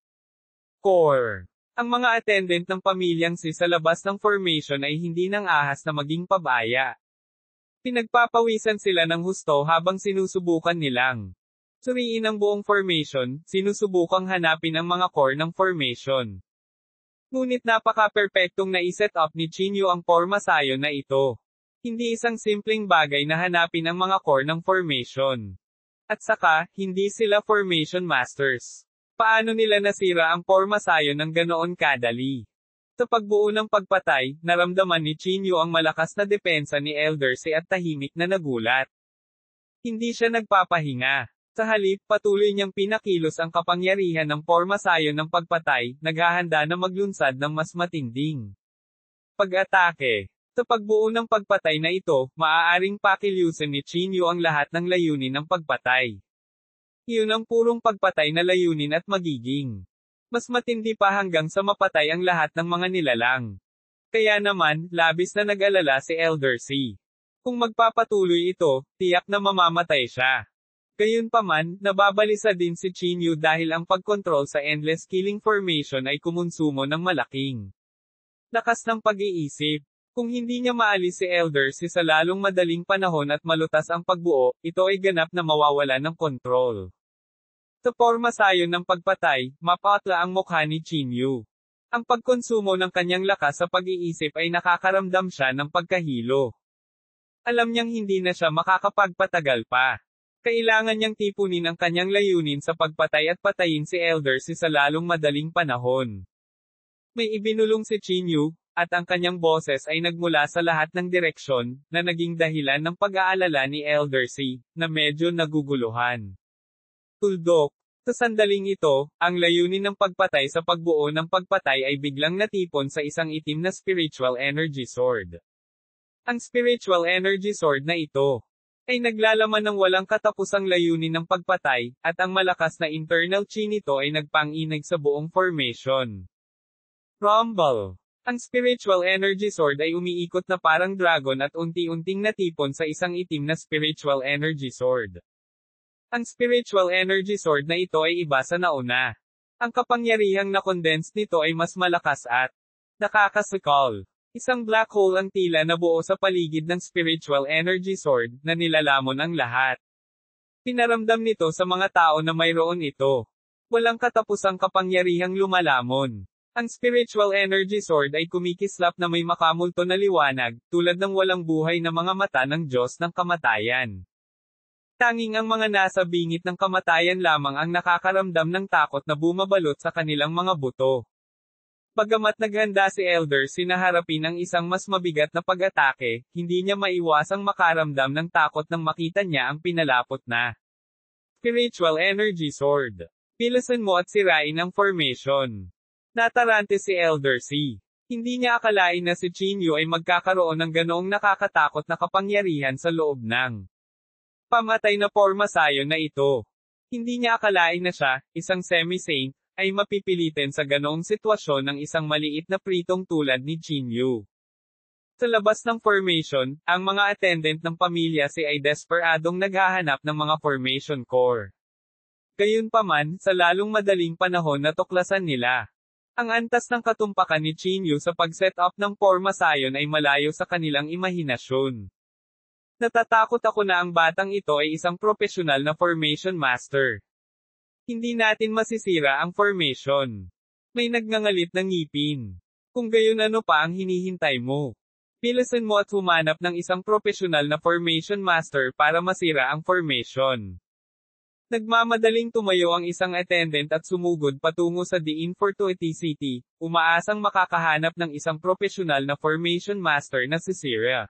core. Ang mga attendant ng pamilyang C sa labas ng formation ay hindi nang ahas na maging pabaya. Pinagpapawisan sila ng husto habang sinusubukan nilang suriin ang buong formation, sinusubukang hanapin ang mga core ng formation. Ngunit napaka-perpektong naiset up ni Chinyu ang pormasayon na ito. Hindi isang simpleng bagay na hanapin ang mga core ng formation. At saka, hindi sila formation masters. Paano nila nasira ang pormasayon ng ganoon kadali? Sa pagbuo ng pagpatay, naramdaman ni Chinyu ang malakas na depensa ni Eldersea at tahimik na nagulat. Hindi siya nagpapahinga. Sa halip, patuloy niyang pinakilos ang kapangyarihan ng pormasayon ng pagpatay, naghahanda na maglunsad ng mas matinding pag-atake. Sa pagbuo ng pagpatay na ito, maaaring pakilusin ni Qin Yu ang lahat ng layunin ng pagpatay. Iyon ang purong pagpatay na layunin at magiging mas matindi pa hanggang sa mapatay ang lahat ng mga nilalang. Kaya naman, labis na nag-alala si Elder C. Kung magpapatuloy ito, tiyak na mamamatay siya. Gayunpaman, nababalisa din si Qin Yu dahil ang pagkontrol sa Endless Killing Formation ay kumonsumo ng malaking lakas ng pag-iisip. Kung hindi niya maalis si Elder C sa lalong madaling panahon at malutas ang pagbuo, ito ay ganap na mawawala ng kontrol. Sa pormasayon ng pagpatay, mapatla ang mukha ni Qin Yu. Ang pagkonsumo ng kanyang lakas sa pag-iisip ay nakakaramdam siya ng pagkahilo. Alam niyang hindi na siya makakapagpatagal pa. Kailangan niyang tipunin ang kanyang layunin sa pagpatay at patayin si Elder C sa lalong madaling panahon. May ibinulong si Qin Yu, at ang kanyang boses ay nagmula sa lahat ng direksyon, na naging dahilan ng pag-aalala ni Elder C, na medyo naguguluhan. Tuldok. Sa sandaling ito, ang layunin ng pagpatay sa pagbuo ng pagpatay ay biglang natipon sa isang itim na spiritual energy sword. Ang spiritual energy sword na ito ay naglalaman ng walang katapusang layunin ng pagpatay, at ang malakas na internal chi nito ay nagpang-inig sa buong formation. Rumble. Ang spiritual energy sword ay umiikot na parang dragon at unti-unting natipon sa isang itim na spiritual energy sword. Ang spiritual energy sword na ito ay iba sa nauna. Ang kapangyarihang na-condense nito ay mas malakas at nakakasakal. Isang black hole ang tila na buo sa paligid ng spiritual energy sword, na nilalamon ang lahat. Pinaramdam nito sa mga tao na mayroon ito. Walang katapusang kapangyarihang lumalamon. Ang spiritual energy sword ay kumikislap na may makamulto na liwanag, tulad ng walang buhay na mga mata ng Diyos ng kamatayan. Tanging ang mga nasa bingit ng kamatayan lamang ang nakakaramdam ng takot na bumabalot sa kanilang mga buto. Bagamat naghanda si Elder C na harapin ang isang mas mabigat na pag-atake, hindi niya maiwasang makaramdam ng takot nang makita niya ang pinalapot na spiritual energy sword. Pilasan mo at sirain ang formation. Natarante si Elder C. Hindi niya akalain na si Qin Yu ay magkakaroon ng ganoong nakakatakot na kapangyarihan sa loob ng pamatay na pormasayon na ito. Hindi niya akalain na siya, isang semi-saint, ay mapipilitin sa ganoong sitwasyon ng isang maliit na pritong tulad ni Qin Yu. Sa labas ng formation, ang mga attendant ng pamilya si ay desperadong naghahanap ng mga formation core. Gayunpaman, sa lalong madaling panahon natuklasan nila. Ang antas ng katumpakan ni Qin Yu sa pag-set up ng pormasayon ay malayo sa kanilang imahinasyon. Natatakot ako na ang batang ito ay isang profesional na formation master. Hindi natin masisira ang formation. May nagngangalit ng ngipin. Kung gayon, ano pa ang hinihintay mo? Pilasan mo at humanap ng isang profesional na formation master para masira ang formation. Nagmamadaling tumayo ang isang attendant at sumugod patungo sa diin for City, umaasang makakahanap ng isang profesional na formation master na si Sierra.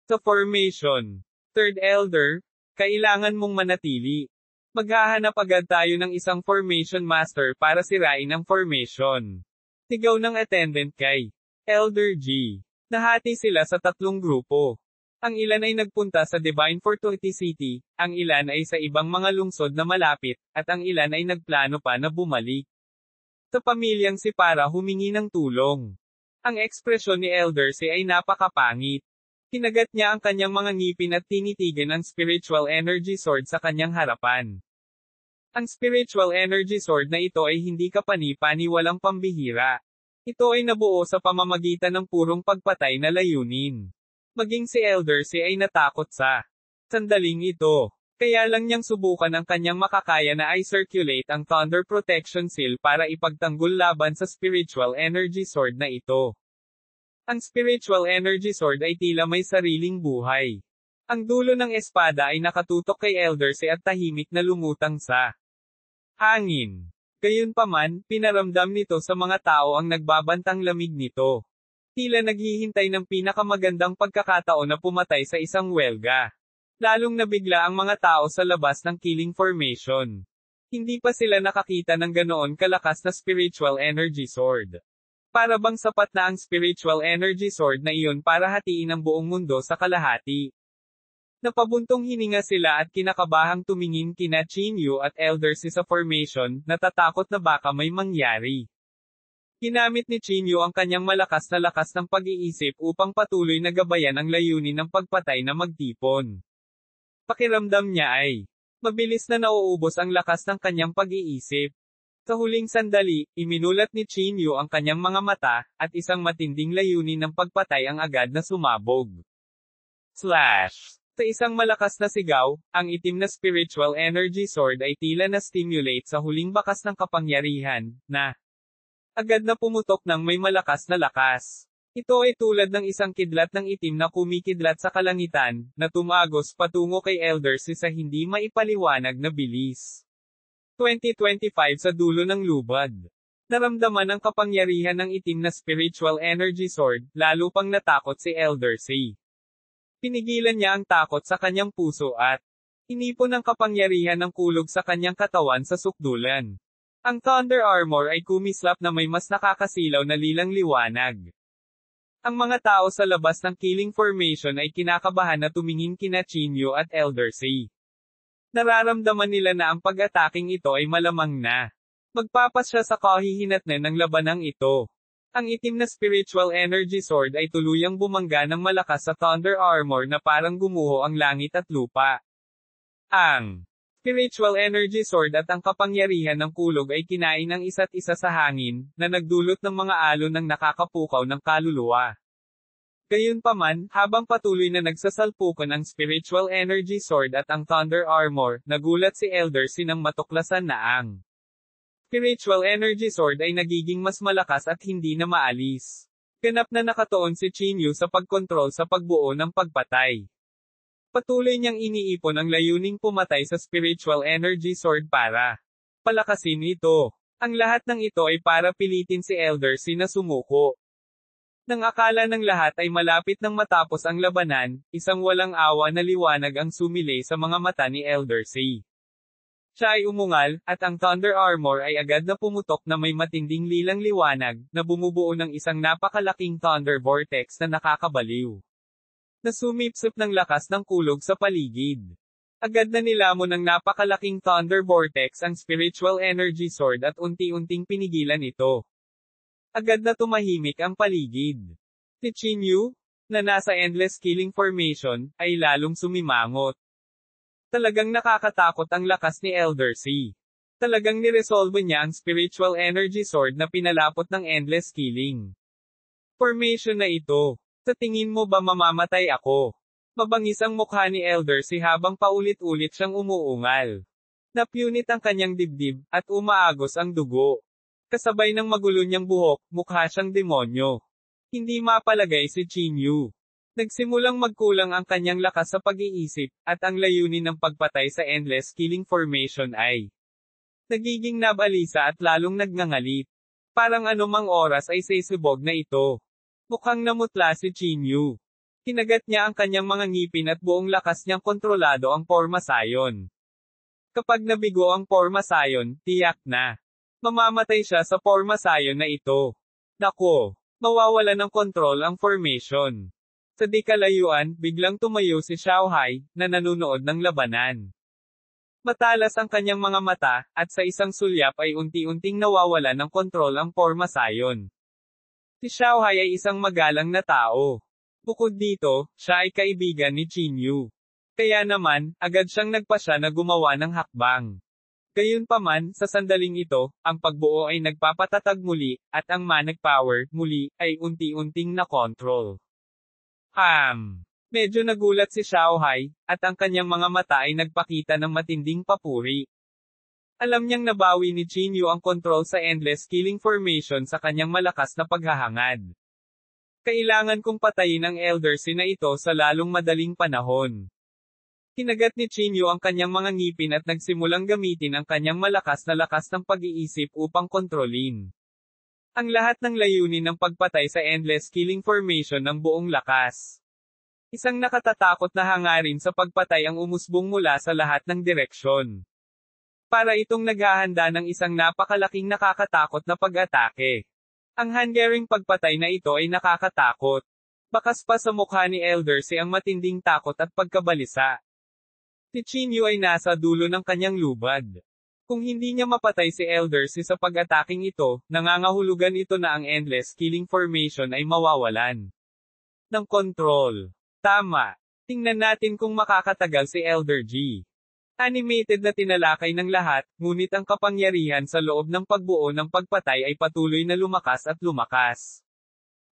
Sa formation. Third Elder, kailangan mong manatili. Maghahanap agad tayo ng isang formation master para sirain ang formation. Sigaw ng attendant kay Elder G. Nahati sila sa tatlong grupo. Ang ilan ay nagpunta sa Divine Fortuity City, ang ilan ay sa ibang mga lungsod na malapit, at ang ilan ay nagplano pa na bumalik. Sa pamilyang si Para humingi ng tulong. Ang ekspresyon ni Elder C ay napakapangit. Kinagat niya ang kanyang mga ngipin at tinitigan ang spiritual energy sword sa kanyang harapan. Ang spiritual energy sword na ito ay hindi kapani-pani, walang pambihira. Ito ay nabuo sa pamamagitan ng purong pagpatay na layunin. Maging si Elder C ay natakot sa sandaling ito. Kaya lang niyang subukan ang kanyang makakaya na i-circulate ang Thunder Protection Seal para ipagtanggol laban sa spiritual energy sword na ito. Ang spiritual energy sword ay tila may sariling buhay. Ang dulo ng espada ay nakatutok kay Elder C at tahimik na lumutang sa hangin. Gayunpaman, pinaramdam nito sa mga tao ang nagbabantang lamig nito. Tila naghihintay ng pinakamagandang pagkakataon na pumatay sa isang welga. Lalong nabigla ang mga tao sa labas ng killing formation. Hindi pa sila nakakita ng ganoon kalakas na spiritual energy sword. Para bang sapat na ang spiritual energy sword na iyon para hatiin ang buong mundo sa kalahati. Napabuntong hininga sila at kinakabahang tumingin kina Chinyu at Elder Si sa formation, natatakot na baka may mangyari. Ginamit ni Chinyu ang kanyang malakas na lakas ng pag-iisip upang patuloy na gabayan ang layunin ng pagpatay na magtipon. Pakiramdam niya ay mabilis na nauubos ang lakas ng kanyang pag-iisip. Sa huling sandali, iminulat ni Chinyu ang kanyang mga mata, at isang matinding layunin ng pagpatay ang agad na sumabog. Slash! Sa isang malakas na sigaw, ang itim na spiritual energy sword ay tila na-stimulate sa huling bakas ng kapangyarihan, na agad na pumutok ng may malakas na lakas. Ito ay tulad ng isang kidlat ng itim na kumikidlat sa kalangitan, na tumagos patungo kay Elder Si sa hindi maipaliwanag na bilis. 2025 sa dulo ng lubad. Naramdaman ang kapangyarihan ng itim na spiritual energy sword, lalo pang natakot si Elder Si. Pinigilan niya ang takot sa kanyang puso at inipon ang kapangyarihan ng kulog sa kanyang katawan sa sukdulan. Ang Thunder Armor ay kumislap na may mas nakakasilaw na lilang liwanag. Ang mga tao sa labas ng killing formation ay kinakabahan na tumingin kina Chinyu at Elder Si. Nararamdaman nila na ang pag-ataking ito ay malamang na magpapasya sa kahihinatnan ng labanang ito. Ang itim na spiritual energy sword ay tuluyang bumangga ng malakas sa Thunder Armor na parang gumuho ang langit at lupa. Ang spiritual energy sword at ang kapangyarihan ng kulog ay kinain ang isa't isa sa hangin, na nagdulot ng mga alon ng nakakapukaw ng kaluluwa. Gayunpaman, habang patuloy na nagsasalpukan ang spiritual energy sword at ang Thunder Armor, nagulat si Elder Si nang matuklasan na ang spiritual energy sword ay nagiging mas malakas at hindi na maalis. Ganap na nakatuon si Chinyu sa pagkontrol sa pagbuo ng pagpatay. Patuloy niyang iniipon ang layuning pumatay sa spiritual energy sword para palakasin ito. Ang lahat ng ito ay para pilitin si Elder Si na sumuko. Nang akala ng lahat ay malapit nang matapos ang labanan, isang walang awa na liwanag ang sumilay sa mga mata ni Elder Si. Siya ay umungal, at ang Thunder Armor ay agad na pumutok na may matinding lilang liwanag, na bumubuo ng isang napakalaking Thunder Vortex na nakakabaliw. Nasumipsip ng lakas ng kulog sa paligid. Agad na nilamon ng napakalaking Thunder Vortex ang spiritual energy sword at unti-unting pinigilan ito. Agad na tumahimik ang paligid. Si Chinyu, na nasa endless killing formation, ay lalong sumimangot. Talagang nakakatakot ang lakas ni Elder Si. Talagang niresolve niya ang spiritual energy sword na pinalapot ng endless killing formation na ito. Sa tingin mo ba mamamatay ako? Mabangis ang mukha ni Elder Si habang paulit-ulit siyang umuungal. Napunit ang kanyang dibdib, at umaagos ang dugo. Kasabay ng magulo niyang buhok, mukha siyang demonyo. Hindi mapalagay si Chinyu. Nagsimulang magkulang ang kanyang lakas sa pag-iisip, at ang layunin ng pagpatay sa endless killing formation ay nagiging nabalisa at lalong nagngangalit. Parang anumang oras ay sisibog na ito. Mukhang namutla si Chinyu. Kinagat niya ang kanyang mga ngipin at buong lakas niyang kontrolado ang Forma Sayon. Kapag nabigo ang Forma Sayon, tiyak na mamamatay siya sa Forma Sayon na ito. Nako, mawawala ng kontrol ang formation. Sa di kalayuan, biglang tumayo si Xiaohai, na nanunood ng labanan. Matalas ang kanyang mga mata, at sa isang sulyap ay unti-unting nawawala ng kontrol ang Forma Sayon. Si Xiaohai ay isang magalang na tao. Bukod dito, siya ay kaibigan ni Chinyu. Kaya naman, agad siyang nagpasya na gumawa ng hakbang. Gayunpaman, sa sandaling ito, ang pagbuo ay nagpapatatag muli, at ang manic power, muli, ay unti-unting na-control. Medyo nagulat si Xiaohai, at ang kanyang mga mata ay nagpakita ng matinding papuri. Alam niyang nabawi ni Chinyu ang kontrol sa endless killing formation sa kanyang malakas na paghahangad. Kailangan kong patayin ang Elder Si na ito sa lalong madaling panahon. Kinagat ni Chinyu ang kanyang mga ngipin at nagsimulang gamitin ang kanyang malakas na lakas ng pag-iisip upang kontrolin ang lahat ng layunin ng pagpatay sa endless killing formation ng buong lakas. Isang nakatatakot na hangarin sa pagpatay ang umusbong mula sa lahat ng direksyon. Para itong naghahanda ng isang napakalaking nakakatakot na pag-atake. Ang hangering pagpatay na ito ay nakakatakot. Bakas pa sa mukha ni Elder Si ang matinding takot at pagkabalisa. Si Chinyu ay nasa dulo ng kanyang lubad. Kung hindi niya mapatay si Elder Si sa pag-ataking ito, nangangahulugan ito na ang endless killing formation ay mawawalan ng kontrol. Tama. Tingnan natin kung makakatagal si Elder G. Animated na tinalakay ng lahat, ngunit ang kapangyarihan sa loob ng pagbuo ng pagpatay ay patuloy na lumakas at lumakas.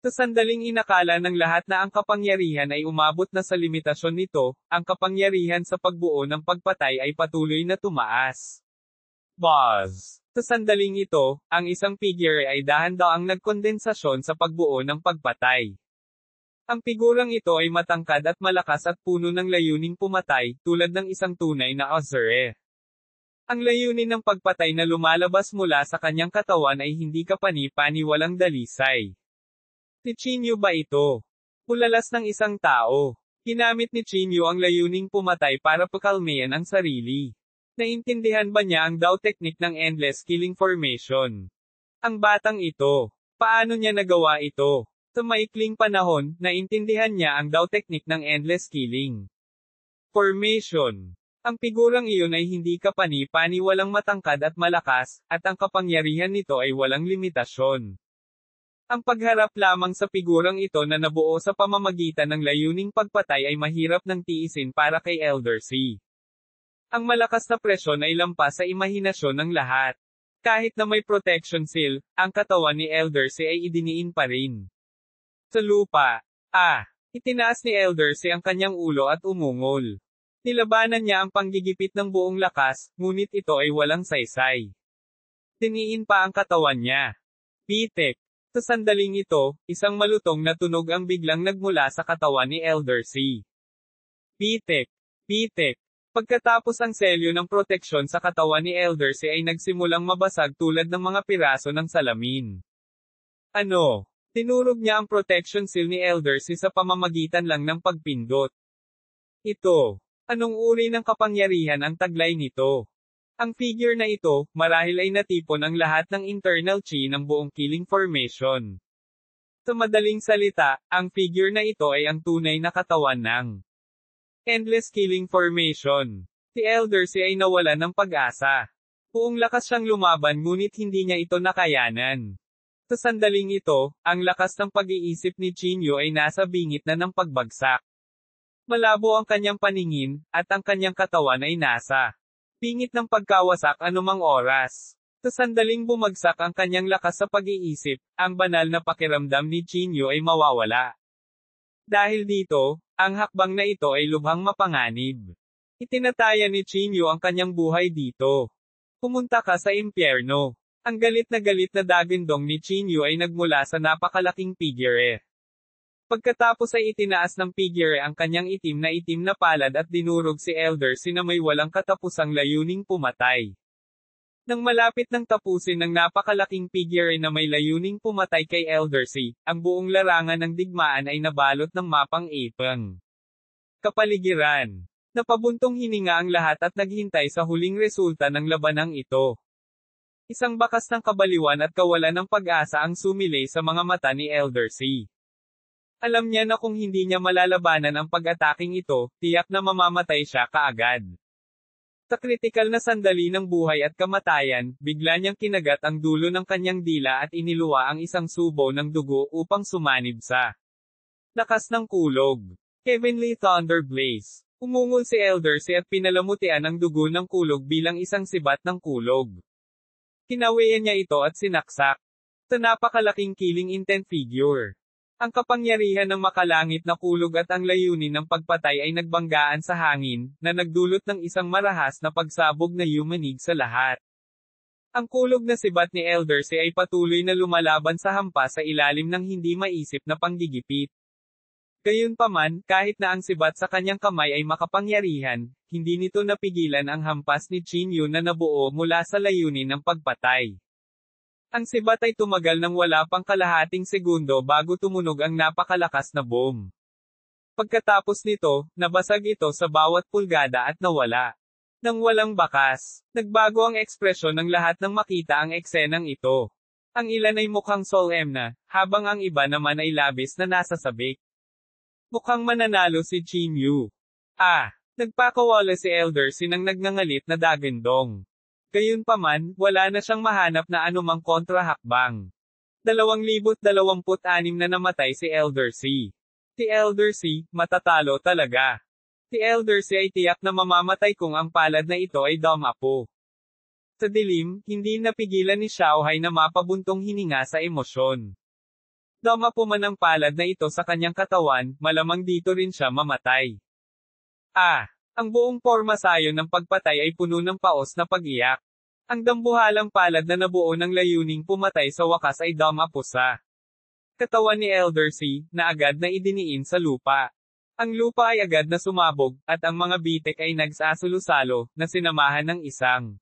Sa sandaling inakala ng lahat na ang kapangyarihan ay umabot na sa limitasyon nito, ang kapangyarihan sa pagbuo ng pagpatay ay patuloy na tumaas. Buzz! Sa sandaling ito, ang isang figure ay dahan-daang nagkondensasyon sa pagbuo ng pagpatay. Ang figurang ito ay matangkad at malakas at puno ng layuning pumatay, tulad ng isang tunay na Ozure. Ang layunin ng pagpatay na lumalabas mula sa kanyang katawan ay hindi kapani-pani walang dalisay. Si Chinyu ba ito? Ulalas ng isang tao. Ginamit ni Chinyu ang layuning pumatay para pakalmayan ang sarili. Naintindihan ba niya ang Dao technique ng endless killing formation? Ang batang ito. Paano niya nagawa ito? Sa maikling panahon, naintindihan niya ang Dao technique ng endless killing formation. Ang figurang iyon ay hindi kapani-pani walang matangkad at malakas, at ang kapangyarihan nito ay walang limitasyon. Ang pagharap lamang sa figurang ito na nabuo sa pamamagitan ng layuning pagpatay ay mahirap ng tiisin para kay Elder Si. Ang malakas na presyon ay lampas sa imahinasyon ng lahat. Kahit na may protection seal, ang katawan ni Elder Si ay idiniin pa rin sa lupa. Itinaas ni Elder Si ang kanyang ulo at umungol. Nilabanan niya ang panggigipit ng buong lakas, ngunit ito ay walang saysay. Diniin pa ang katawan niya. Pitik. Sa sandaling ito, isang malutong na tunog ang biglang nagmula sa katawan ni Elder Si. Pitik. Pitik. Pagkatapos ang selyo ng proteksyon sa katawan ni Elder Si ay nagsimulang mabasag tulad ng mga piraso ng salamin. Tinurog niya ang protection seal ni Elder Si sa pamamagitan lang ng pagpindot. Anong uri ng kapangyarihan ang taglay nito? Ang figure na ito, marahil ay natipon ang lahat ng internal chi ng buong killing formation. Sa madaling salita, ang figure na ito ay ang tunay na katawan ng endless killing formation. Si Elder Si ay nawalan ng pag-asa. Buong lakas siyang lumaban ngunit hindi niya ito nakayanan. Sa sandaling ito, ang lakas ng pag-iisip ni Chinyu ay nasa bingit na ng pagbagsak. Malabo ang kanyang paningin, at ang kanyang katawan ay nasa bingit ng pagkawasak anumang oras. Sa sandaling bumagsak ang kanyang lakas sa pag-iisip, ang banal na pakiramdam ni Chinyu ay mawawala. Dahil dito, ang hakbang na ito ay lubhang mapanganib. Itinataya ni Chinyu ang kanyang buhay dito. Pumunta ka sa impyerno. Ang galit na dagindong ni Chinyu ay nagmula sa napakalaking figure. Pagkatapos ay itinaas ng figure ang kanyang itim na palad at dinurog si Elder Si na may walang katapusang layuning pumatay. Nang malapit ng tapusin ng napakalaking figure na may layuning pumatay kay Elder Si, ang buong larangan ng digmaan ay nabalot ng mapang ipang kapaligiran. Napabuntong hininga ang lahat at naghintay sa huling resulta ng labanang ito. Isang bakas ng kabaliwan at kawalan ng pag-asa ang sumilay sa mga mata ni Elder Si. Alam niya na kung hindi niya malalabanan ang pag-ataking ito, tiyak na mamamatay siya kaagad. Sa kritikal na sandali ng buhay at kamatayan, bigla niyang kinagat ang dulo ng kanyang dila at iniluwa ang isang subo ng dugo upang sumanib sa lakas ng kulog. Heavenly Thunder Blaze. Umungol si Elder Si at pinalamutian ang dugo ng kulog bilang isang sibat ng kulog. Kinawian niya ito at sinaksak sa napakalaking killing intent figure. Ang kapangyarihan ng makalangit na kulog at ang layunin ng pagpatay ay nagbanggaan sa hangin, na nagdulot ng isang marahas na pagsabog na yumanig sa lahat. Ang kulog na sibat ni Elder Si ay patuloy na lumalaban sa hampas sa ilalim ng hindi maisip na panggigipit. Gayunpaman, kahit na ang sibat sa kanyang kamay ay makapangyarihan, hindi nito napigilan ang hampas ni Chinyu na nabuo mula sa layunin ng pagpatay. Ang sibat ay tumagal ng wala pang kalahating segundo bago tumunog ang napakalakas na boom. Pagkatapos nito, nabasag ito sa bawat pulgada at nawala. Nang walang bakas, nagbago ang ekspresyon ng lahat nang makita ang eksenang ito. Ang ilan ay mukhang solemn na, habang ang iba naman ay labis na nasasabik. Mukhang mananalo si Chin Yu. Nagpakawala si Elder Sin ng nagngangalit na dagandong. Gayunpaman, wala na siyang mahanap na anumang kontrahakbang. 2026 na namatay si Elder C. Si Elder C, matatalo talaga. Si Elder C ay tiyak na mamamatay kung ang palad na ito ay Dom-Apo. Sa dilim, hindi napigilan ni Xiaohai na mapabuntong hininga sa emosyon. Dom-Apo man ang palad na ito sa kanyang katawan, malamang dito rin siya mamatay. Ang buong porma sayon ng pagpatay ay puno ng paos na pag-iyak. Ang dambuhalang palad na nabuo ng layuning pumatay sa wakas ay Dom-Apo sa katawan ni Elder C, na agad na idiniin sa lupa. Ang lupa ay agad na sumabog, at ang mga bitek ay nagsasalo-salo, na sinamahan ng isang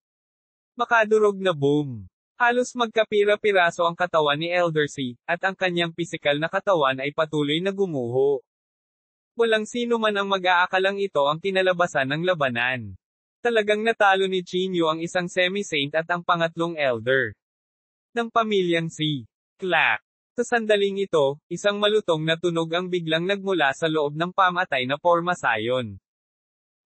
makadurog na boom. Halos magkapira-piraso ang katawan ni Elder C, at ang kanyang pisikal na katawan ay patuloy na gumuho. Walang sino man ang mag-aakalang ito ang kinalabasan ng labanan. Talagang natalo ni Chin Yu ang isang semi-saint at ang pangatlong elder ng pamilyang si Clack. Sa sandaling ito, isang malutong na tunog ang biglang nagmula sa loob ng pamatay na porma sayon.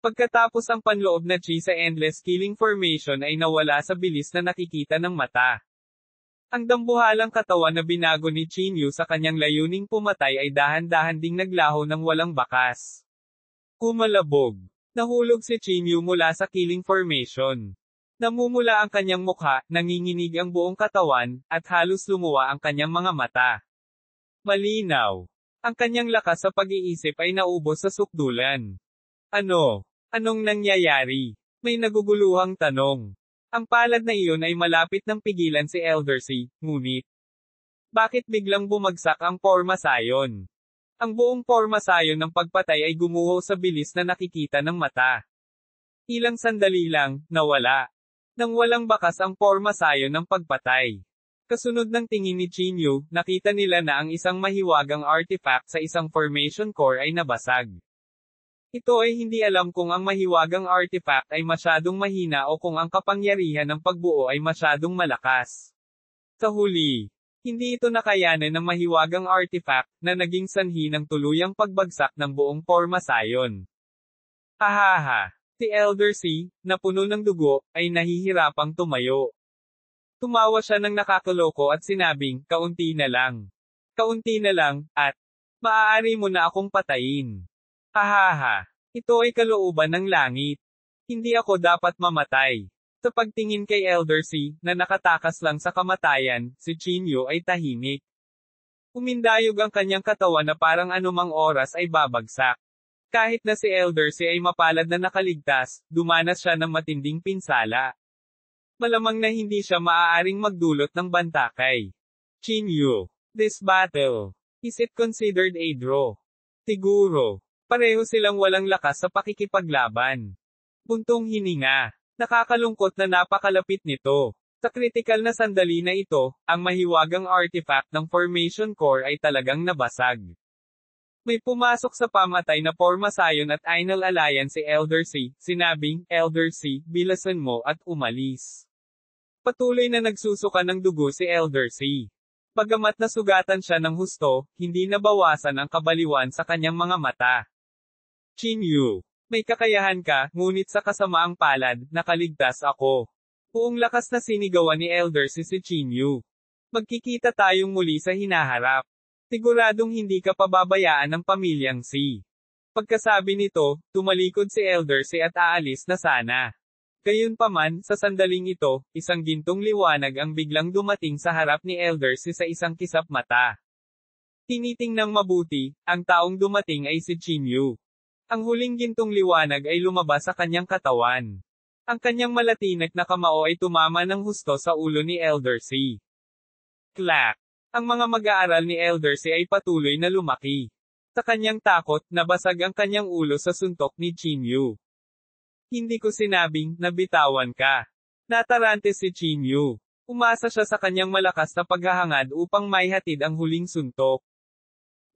Pagkatapos ang panloob na chi sa Endless Killing Formation ay nawala sa bilis na nakikita ng mata. Ang dambuhalang katawan na binago ni Chin Yu sa kanyang layuning pumatay ay dahan-dahan ding naglaho ng walang bakas. Kumalabog. Nahulog si Chin Yu mula sa killing formation. Namumula ang kanyang mukha, nanginginig ang buong katawan, at halos lumuwa ang kanyang mga mata. Malinaw. Ang kanyang lakas sa pag-iisip ay naubos sa sukdulan. Anong nangyayari? May naguguluhang tanong. Ang palad na iyon ay malapit ng pigilan si Elder C, ngunit bakit biglang bumagsak ang porma sayon? Ang buong porma sayon ng pagpatay ay gumuho sa bilis na nakikita ng mata. Ilang sandali lang, nawala. Nang walang bakas ang porma sayon ng pagpatay. Kasunod ng tingin ni Chin Yu, nakita nila na ang isang mahiwagang artifact sa isang formation core ay nabasag. Ito ay hindi alam kung ang mahiwagang artifact ay masyadong mahina o kung ang kapangyarihan ng pagbuo ay masyadong malakas. Sa huli, hindi ito nakayanan ng mahiwagang artifact, na naging sanhi ng tuluyang pagbagsak ng buong porma sayon. Si Elder C, na puno ng dugo, ay nahihirapang tumayo. Tumawa siya ng nakakaloko at sinabing, kaunti na lang. Kaunti na lang, at maaari mo na akong patayin. Ito ay kalooban ng langit. Hindi ako dapat mamatay. Sa pagtingin kay Elder C, na nakatakas lang sa kamatayan, si Chin Yu ay tahimik. Umindayog ang kanyang katawan na parang anumang oras ay babagsak. Kahit na si Elder C ay mapalad na nakaligtas, dumanas siya ng matinding pinsala. Malamang na hindi siya maaaring magdulot ng banta kay Chin Yu. This battle, is it considered a draw? Siguro. Pareho silang walang lakas sa pakikipaglaban. Buntong hininga. Nakakalungkot na napakalapit nito. Sa kritikal na sandali na ito, ang mahiwagang artifact ng formation core ay talagang nabasag. May pumasok sa pamatay na porma sayon at Ainal Alliance si Elder C, sinabing, Elder C, bilasan mo at umalis. Patuloy na nagsusuka ng dugo si Elder C. Bagamat nasugatan siya ng husto, hindi nabawasan ang kabaliwan sa kanyang mga mata. Chin Yu. May kakayahan ka, ngunit sa kasamaang palad, nakaligtas ako. Buong lakas na sinigawan ni Elder si Chin Yu. Magkikita tayong muli sa hinaharap. Siguradong hindi ka pababayaan ng pamilyang C. Pagkasabi nito, tumalikod si Elder C at aalis na sana. Gayunpaman, sa sandaling ito, isang gintong liwanag ang biglang dumating sa harap ni Elder C sa isang kisap mata. Tinitingnang mabuti, ang taong dumating ay si Chin Yu. Ang huling gintong liwanag ay lumabas sa kanyang katawan. Ang kanyang malatinak na kamao ay tumama ng husto sa ulo ni Elder C. Clack! Ang mga mag-aaral ni Elder C ay patuloy na lumaki. Sa kanyang takot, nabasag ang kanyang ulo sa suntok ni Chin Yu. Hindi ko sinabing, nabitawan ka. Natarante si Chin Yu. Umasa siya sa kanyang malakas na paghahangad upang maihatid ang huling suntok.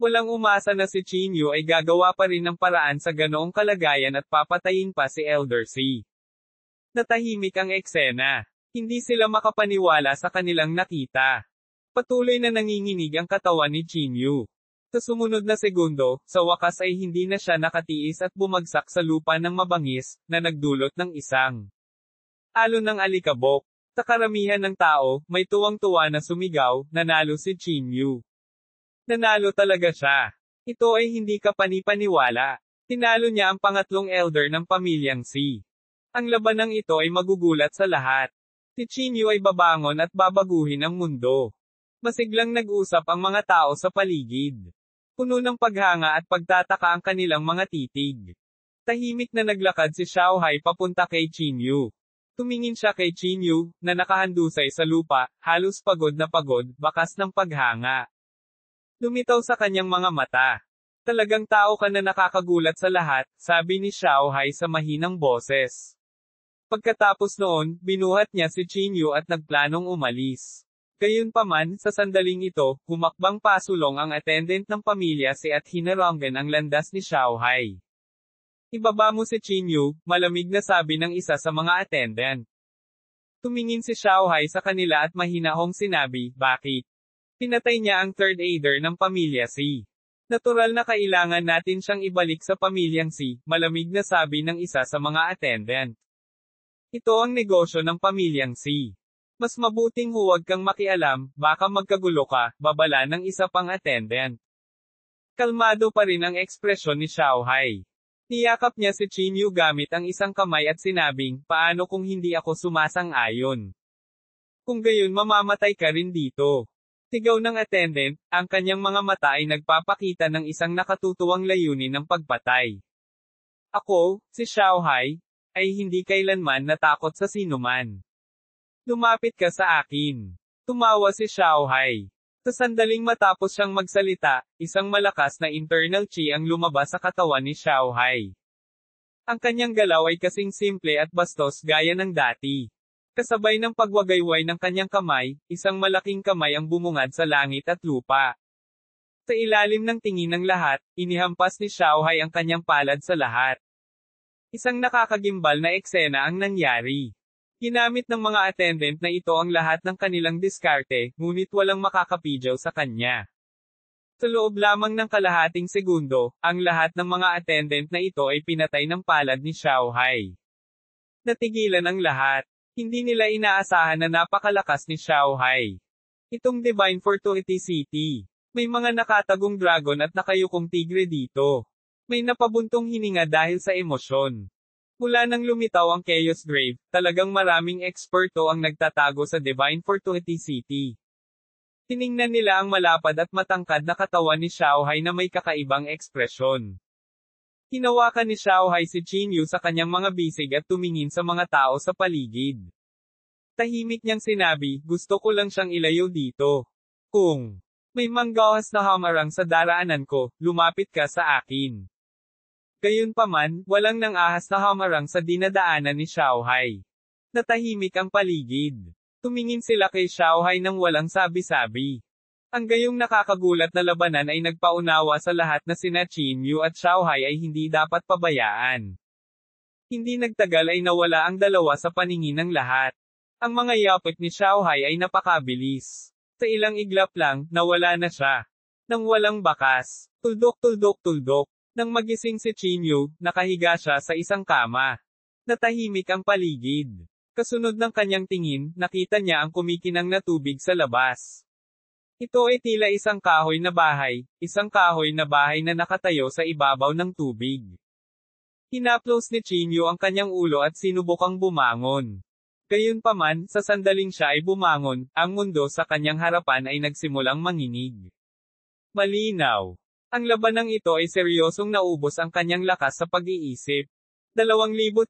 Walang umasa na si Chinyu ay gagawa pa rin ng paraan sa ganoong kalagayan at papatayin pa si Elder C. Natahimik ang eksena. Hindi sila makapaniwala sa kanilang nakita. Patuloy na nanginginig ang katawan ni Chinyu. Sa sumunod na segundo, sa wakas ay hindi na siya nakatiis at bumagsak sa lupa ng mabangis, na nagdulot ng isang alon ng alikabok. Sa karamihan ng tao, may tuwang-tuwa na sumigaw, nanalo si Chinyu. Nanalo talaga siya. Ito ay hindi ka panipaniwala. Tinalo niya ang pangatlong elder ng pamilyang C. Ang labanang ito ay magugulat sa lahat. Si Chinyu ay babangon at babaguhin ang mundo. Masiglang nag-usap ang mga tao sa paligid. Puno ng paghanga at pagtataka ang kanilang mga titig. Tahimik na naglakad si Xiaohai papunta kay Chinyu. Tumingin siya kay Chinyu, na nakahandusay sa lupa, halos pagod na pagod, bakas ng paghanga. Lumitaw sa kanyang mga mata. Talagang tao ka na nakakagulat sa lahat, sabi ni Xiaohai sa mahinang boses. Pagkatapos noon, binuhat niya si Chinyu at nagplanong umalis. Gayunpaman, sa sandaling ito, humakbang pasulong ang attendant ng pamilya si at hinaranggan ang landas ni Xiaohai. Ibaba mo si Chinyu, malamig na sabi ng isa sa mga attendant. Tumingin si Xiaohai sa kanila at mahinahong sinabi, bakit? Pinatay niya ang third aider ng pamilya C. Natural na kailangan natin siyang ibalik sa pamilyang C, malamig na sabi ng isa sa mga attendant. Ito ang negosyo ng pamilyang C. Mas mabuting huwag kang makialam, baka magkagulo ka, babala ng isa pang attendant. Kalmado pa rin ang ekspresyon ni Xiaohai. Niyakap niya si Chinyu gamit ang isang kamay at sinabing, paano kung hindi ako sumasang-ayon? Kung gayon mamamatay ka rin dito. Sigaw ng attendant, ang kanyang mga mata ay nagpapakita ng isang nakatutuwang layunin ng pagpatay. Ako, si Xiaohai, ay hindi kailanman natakot sa sinuman. Lumapit ka sa akin. Tumawa si Xiaohai. Sa sandaling matapos siyang magsalita, isang malakas na internal chi ang lumabas sa katawan ni Xiaohai. Ang kanyang galaw ay kasing simple at bastos gaya ng dati. Kasabay ng pagwagayway ng kanyang kamay, isang malaking kamay ang bumungad sa langit at lupa. Sa ilalim ng tingin ng lahat, inihampas ni Xiaohai ang kanyang palad sa lahat. Isang nakakagimbal na eksena ang nangyari. Ginamit ng mga attendant na ito ang lahat ng kanilang diskarte, ngunit walang makakapidyaw sa kanya. Sa loob lamang ng kalahating segundo, ang lahat ng mga attendant na ito ay pinatay ng palad ni Xiaohai. Natigilan ang lahat. Hindi nila inaasahan na napakalakas ni Xiaohai. Itong Divine Fortuity City. May mga nakatagong dragon at nakayukong tigre dito. May napabuntong hininga dahil sa emosyon. Mula nang lumitaw ang Chaos Grave, talagang maraming eksperto ang nagtatago sa Divine Fortuity City. Tiningnan nila ang malapad at matangkad na katawan ni Xiaohai na may kakaibang ekspresyon. Hinawakan ni Xiaohai si Chinyu sa kanyang mga bisig at tumingin sa mga tao sa paligid. Tahimik niyang sinabi, gusto ko lang siyang ilayo dito. Kung may manggahas na hamarang sa daraanan ko, lumapit ka sa akin. Gayunpaman, walang nang-ahas na hamarang sa dinadaanan ni Xiaohai. Natahimik ang paligid. Tumingin sila kay Xiaohai nang walang sabi-sabi. Ang gayong nakakagulat na labanan ay nagpaunawa sa lahat na sina Chinyu at Xiaohai ay hindi dapat pabayaan. Hindi nagtagal ay nawala ang dalawa sa paningin ng lahat. Ang mga yapit ni Xiaohai ay napakabilis. Sa ilang iglap lang, nawala na siya. Nang walang bakas, tuldok-tuldok-tuldok. Nang magising si Chinyu, nakahiga siya sa isang kama. Natahimik ang paligid. Kasunod ng kanyang tingin, nakita niya ang kumikinang na tubig sa labas. Ito ay tila isang kahoy na bahay na nakatayo sa ibabaw ng tubig. Hinaplos ni Chinyu ang kanyang ulo at sinubukang bumangon. Gayunpaman, sa sandaling siya ay bumangon, ang mundo sa kanyang harapan ay nagsimulang manginig. Malinaw. Ang labanang ito ay seryosong naubos ang kanyang lakas sa pag-iisip. 2027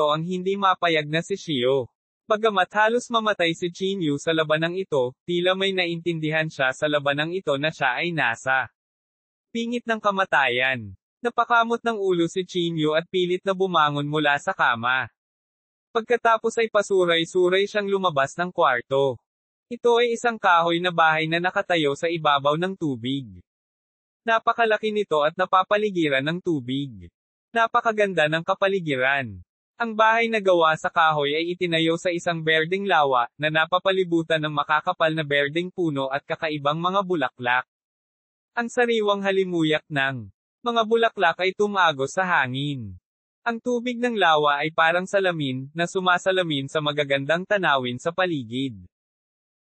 ang hindi mapayag na si Xiao. Bagamat halos mamatay si Chinyu sa labanang ito, tila may naintindihan siya sa labanang ito na siya ay nasa pingit ng kamatayan. Napakamot ng ulo si Chinyu at pilit na bumangon mula sa kama. Pagkatapos ay pasuray-suray siyang lumabas ng kwarto. Ito ay isang kahoy na bahay na nakatayo sa ibabaw ng tubig. Napakalaki nito at napapaligiran ng tubig. Napakaganda ng kapaligiran. Ang bahay na gawa sa kahoy ay itinayo sa isang berdeng lawa, na napapalibutan ng makakapal na berdeng puno at kakaibang mga bulaklak. Ang sariwang halimuyak ng mga bulaklak ay tumagos sa hangin. Ang tubig ng lawa ay parang salamin, na sumasalamin sa magagandang tanawin sa paligid.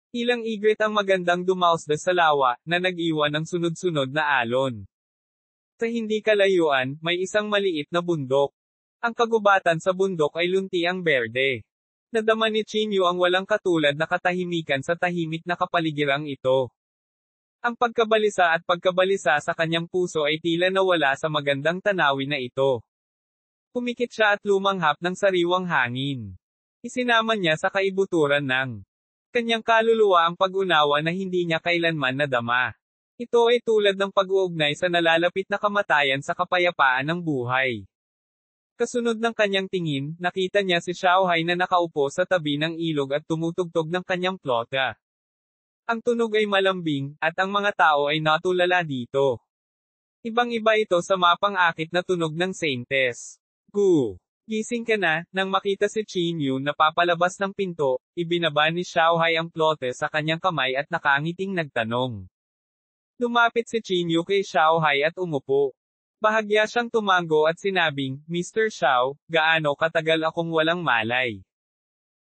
Ilang igret ang magandang dumausda sa lawa, na nag-iwan ng sunod-sunod na alon. Sa hindi kalayuan, may isang maliit na bundok. Ang kagubatan sa bundok ay luntiang berde. Nadama ni Chinyu ang walang katulad na katahimikan sa tahimik na kapaligirang ito. Ang pagkabalisa at pagkabalisa sa kanyang puso ay tila nawala sa magandang tanawin na ito. Pumikit siya at lumanghap ng sariwang hangin. Isinama niya sa kaibuturan ng kanyang kaluluwa ang pag-unawa na hindi niya kailanman nadama. Ito ay tulad ng pag-uugnay sa nalalapit na kamatayan sa kapayapaan ng buhay. Kasunod ng kanyang tingin, nakita niya si Xiaohai na nakaupo sa tabi ng ilog at tumutugtog ng kanyang plota. Ang tunog ay malambing, at ang mga tao ay natulala dito. Ibang-iba ito sa mapang-akit na tunog ng Saintes. Gu! Gising ka na, nang makita si Chinyu na papalabas ng pinto, ibinaba ni Xiaohai ang plote sa kanyang kamay at nakangiting nagtanong. Lumapit si Chinyu kay Xiaohai at umupo. Bahagya siyang tumango at sinabing, Mr. Xiao, gaano katagal akong walang malay?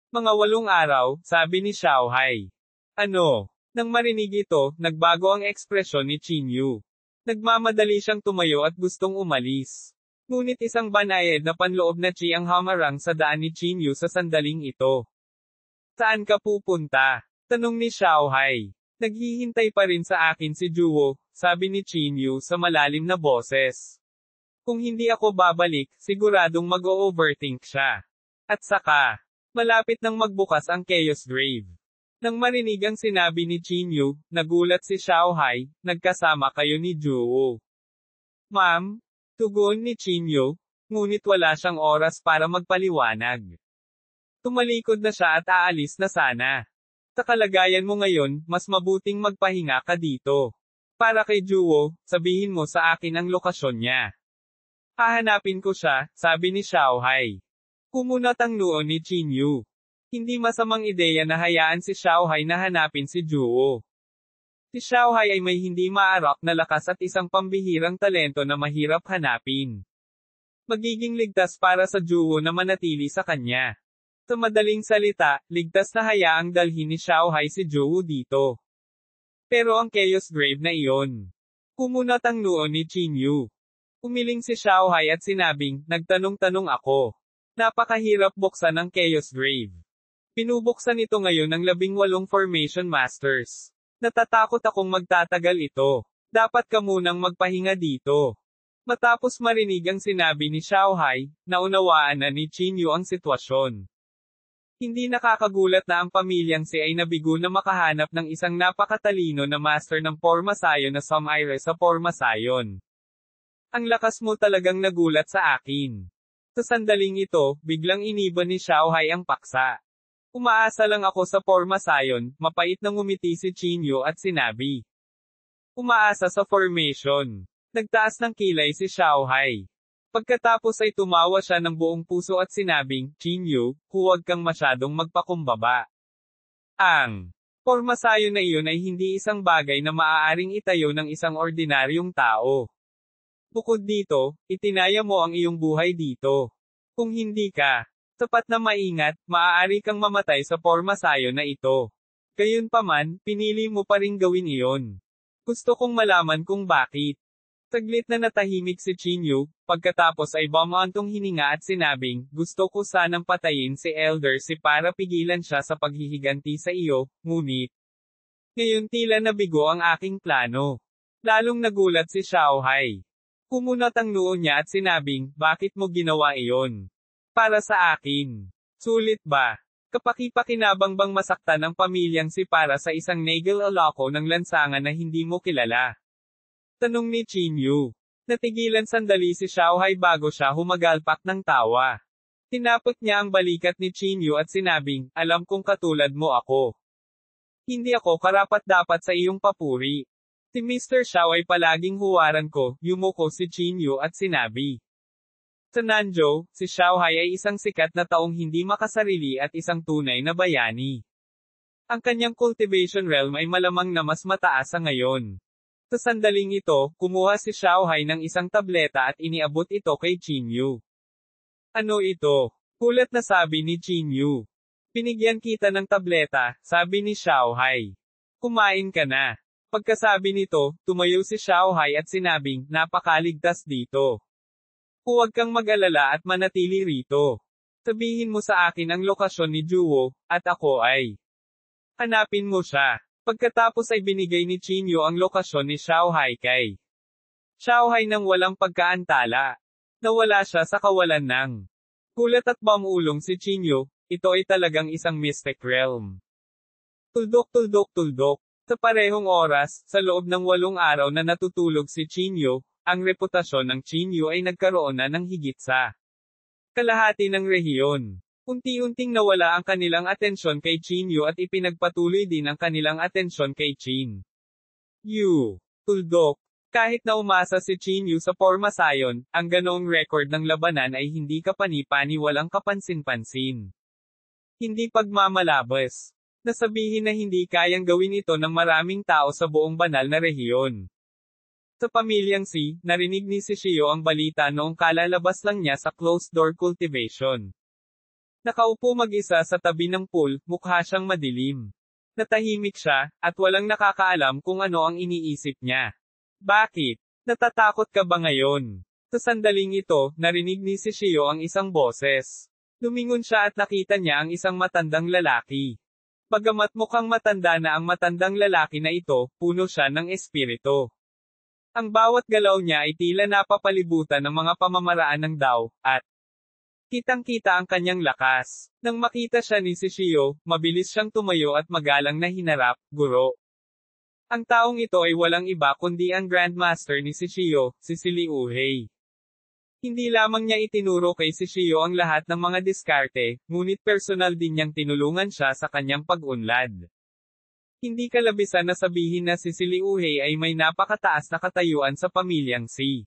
Mga 8 araw, sabi ni Xiaohai. Ano? Nang marinig ito, nagbago ang ekspresyon ni Chinyu. Nagmamadali siyang tumayo at gustong umalis. Ngunit isang banayad na panloob na chi ang hamarang sa daan ni Chinyu sa sandaling ito. Saan ka pupunta? Tanong ni Xiaohai. Naghihintay pa rin sa akin si Juwo, sabi ni Chinyu sa malalim na boses. Kung hindi ako babalik, siguradong mag-o-overthink siya. At saka, malapit nang magbukas ang Chaos Grave. Nang marinig ang sinabi ni Chinyu, nagulat si Xiaohai, nagkasama kayo ni Juwo. Ma'am, tugon ni Chinyu, ngunit wala siyang oras para magpaliwanag. Tumalikod na siya at aalis na sana. Sa kalagayan mo ngayon, mas mabuting magpahinga ka dito. Para kay Juwo, sabihin mo sa akin ang lokasyon niya. Hahanapin ko siya, sabi ni Xiaohai. Kumunat ang noo ni Chinyu. Hindi masamang ideya na hayaan si Xiaohai na hanapin si Juwo. Si Xiaohai ay may hindi maarak na lakas at isang pambihirang talento na mahirap hanapin. Magiging ligtas para sa Juwo na manatili sa kanya. Sa madaling salita, ligtas na hayaang dalhin ni Xiaohai si Juwo dito. Pero ang Chaos Grave na iyon. Kumunat ang noo ni Chinyu. Umiling si Xiaohai at sinabing, nagtanong-tanong ako. Napakahirap buksan ang Chaos Grave. Pinubuksan ito ngayon ng 18 Formation Masters. Natatakot akong magtatagal ito. Dapat ka munang magpahinga dito. Matapos marinig ang sinabi ni Xiaohai, naunawaan na ni Chinyu ang sitwasyon. Hindi nakakagulat na ang pamilyang si ay nabigo na makahanap ng isang napakatalino na master ng Pormasayon na Sumaire sa Pormasayon. Ang lakas mo talagang nagulat sa akin. Sa sandaling ito, biglang iniba ni Xiaohai ang paksa. Umaasa lang ako sa Pormasayon, mapait na ngumiti si Chinyu at sinabi. Umaasa sa formation. Nagtaas ng kilay si Xiaohai. Pagkatapos ay tumawa siya ng buong puso at sinabing, Chinyu, huwag kang masyadong magpakumbaba. Ang pormasayon na iyon ay hindi isang bagay na maaaring itayo ng isang ordinaryong tao. Bukod dito, itinaya mo ang iyong buhay dito. Kung hindi ka tapat na maingat, maaari kang mamatay sa pormasayon na ito. Gayunpaman, pinili mo pa ring gawin iyon. Gusto kong malaman kung bakit. Saglit na natahimik si Chinyu, pagkatapos ay bumantong hininga at sinabing, gusto ko sanang patayin si Elder Si para pigilan siya sa paghihiganti sa iyo, ngunit ngayon tila nabigo ang aking plano. Lalong nagulat si Xiaohai. Kumunat ang noo niya at sinabing, bakit mo ginawa iyon? Para sa akin. Sulit ba? Kapaki-pakinabang bang masaktan ang pamilyang Si para sa isang Nagel Alako ng lansangan na hindi mo kilala? Tanong ni Chinyu. Natigilan sandali si Xiaohai bago siya humagalpak ng tawa. Tinapot niya ang balikat ni Chinyu at sinabing, alam kong katulad mo ako. Hindi ako karapat-dapat sa iyong papuri. Si Mr. Xiao ay palaging huwaran ko, yumuko si Qinyu at sinabi. Sa Nanzhou, si Xiaohai ay isang sikat na taong hindi makasarili at isang tunay na bayani. Ang kanyang cultivation realm ay malamang na mas mataas sa ngayon. Sa sandaling ito, kumuha si Xiaohai ng isang tableta at iniabot ito kay Qinyu. Ano ito? Kulat na sabi ni Qinyu. Pinigyan kita ng tableta, sabi ni Xiaohai. Kumain ka na. Pagkasabi nito, tumayo si Xiaohai at sinabing, napakaligtas dito. Huwag kang mag-alala at manatili rito. Sabihin mo sa akin ang lokasyon ni Juwo, at ako ay. Hanapin mo siya. Pagkatapos ay binigay ni Qinyu ang lokasyon ni Xiaohai kay Xiaohai nang walang pagkaantala. Nawala siya sa kawalan ng gulat at bamulong si Qinyu, ito ay talagang isang mystic realm. Tuldok. Sa parehong oras, sa loob ng 8 araw na natutulog si Qinyu, ang reputasyon ng Qinyu ay nagkaroon na ng higit sa kalahati ng rehiyon. Unti-unting nawala ang kanilang atensyon kay Qinyu at ipinagpatuloy din ang kanilang atensyon kay Qin Yu. Tuldok. Kahit na umasa si Qinyu sa pormasayon, ang ganoong record ng labanan ay hindi kapani-pani walang kapansin-pansin. Hindi pagmamalabas. Nasabihin na hindi kayang gawin ito ng maraming tao sa buong banal na rehiyon. Sa pamilyang Si, narinig ni Shishio ang balita noong kalalabas lang niya sa closed-door cultivation. Nakaupo mag-isa sa tabi ng pool, mukha siyang madilim. Natahimik siya, at walang nakakaalam kung ano ang iniisip niya. Bakit? Natatakot ka ba ngayon? Sa sandaling ito, narinig ni Shishio ang isang boses. Lumingon siya at nakita niya ang isang matandang lalaki. Bagamat mukhang matanda na ang matandang lalaki na ito, puno siya ng espiritu. Ang bawat galaw niya ay tila napapalibutan ng mga pamamaraan ng Dao, at kitang-kita ang kanyang lakas. Nang makita siya ni Shishio, mabilis siyang tumayo at magalang na hinarap, Guro. Ang taong ito ay walang iba kundi ang Grandmaster ni Shishio, si Liuhei. Hindi lamang niya itinuro kay Shishio ang lahat ng mga diskarte, ngunit personal din niyang tinulungan siya sa kanyang pag-unlad. Hindi kalabisan na sabihin na si Liuhei ay may napakataas na katayuan sa pamilyang Si.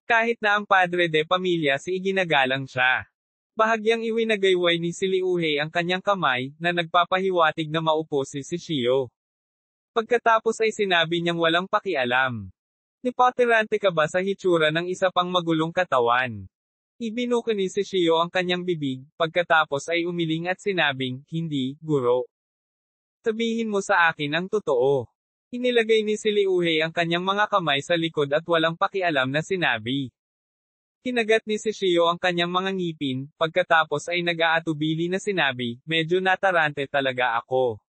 Kahit na ang padre de pamilya si iginagalang siya. Bahagyang iwinagayway ni Liuhei ang kanyang kamay, na nagpapahiwatig na maupo si Shishio. Pagkatapos ay sinabi niyang walang pakialam. Nipatirante ka ba sa hitsura ng isa pang magulong katawan? Ibinuka ni Shishio ang kanyang bibig, pagkatapos ay umiling at sinabing, hindi, Guro. Sabihin mo sa akin ang totoo. Inilagay ni Liuhei ang kanyang mga kamay sa likod at walang pakialam na sinabi. Kinagat ni Shishio ang kanyang mga ngipin, pagkatapos ay nag-aatubili na sinabi, medyo natarante talaga ako.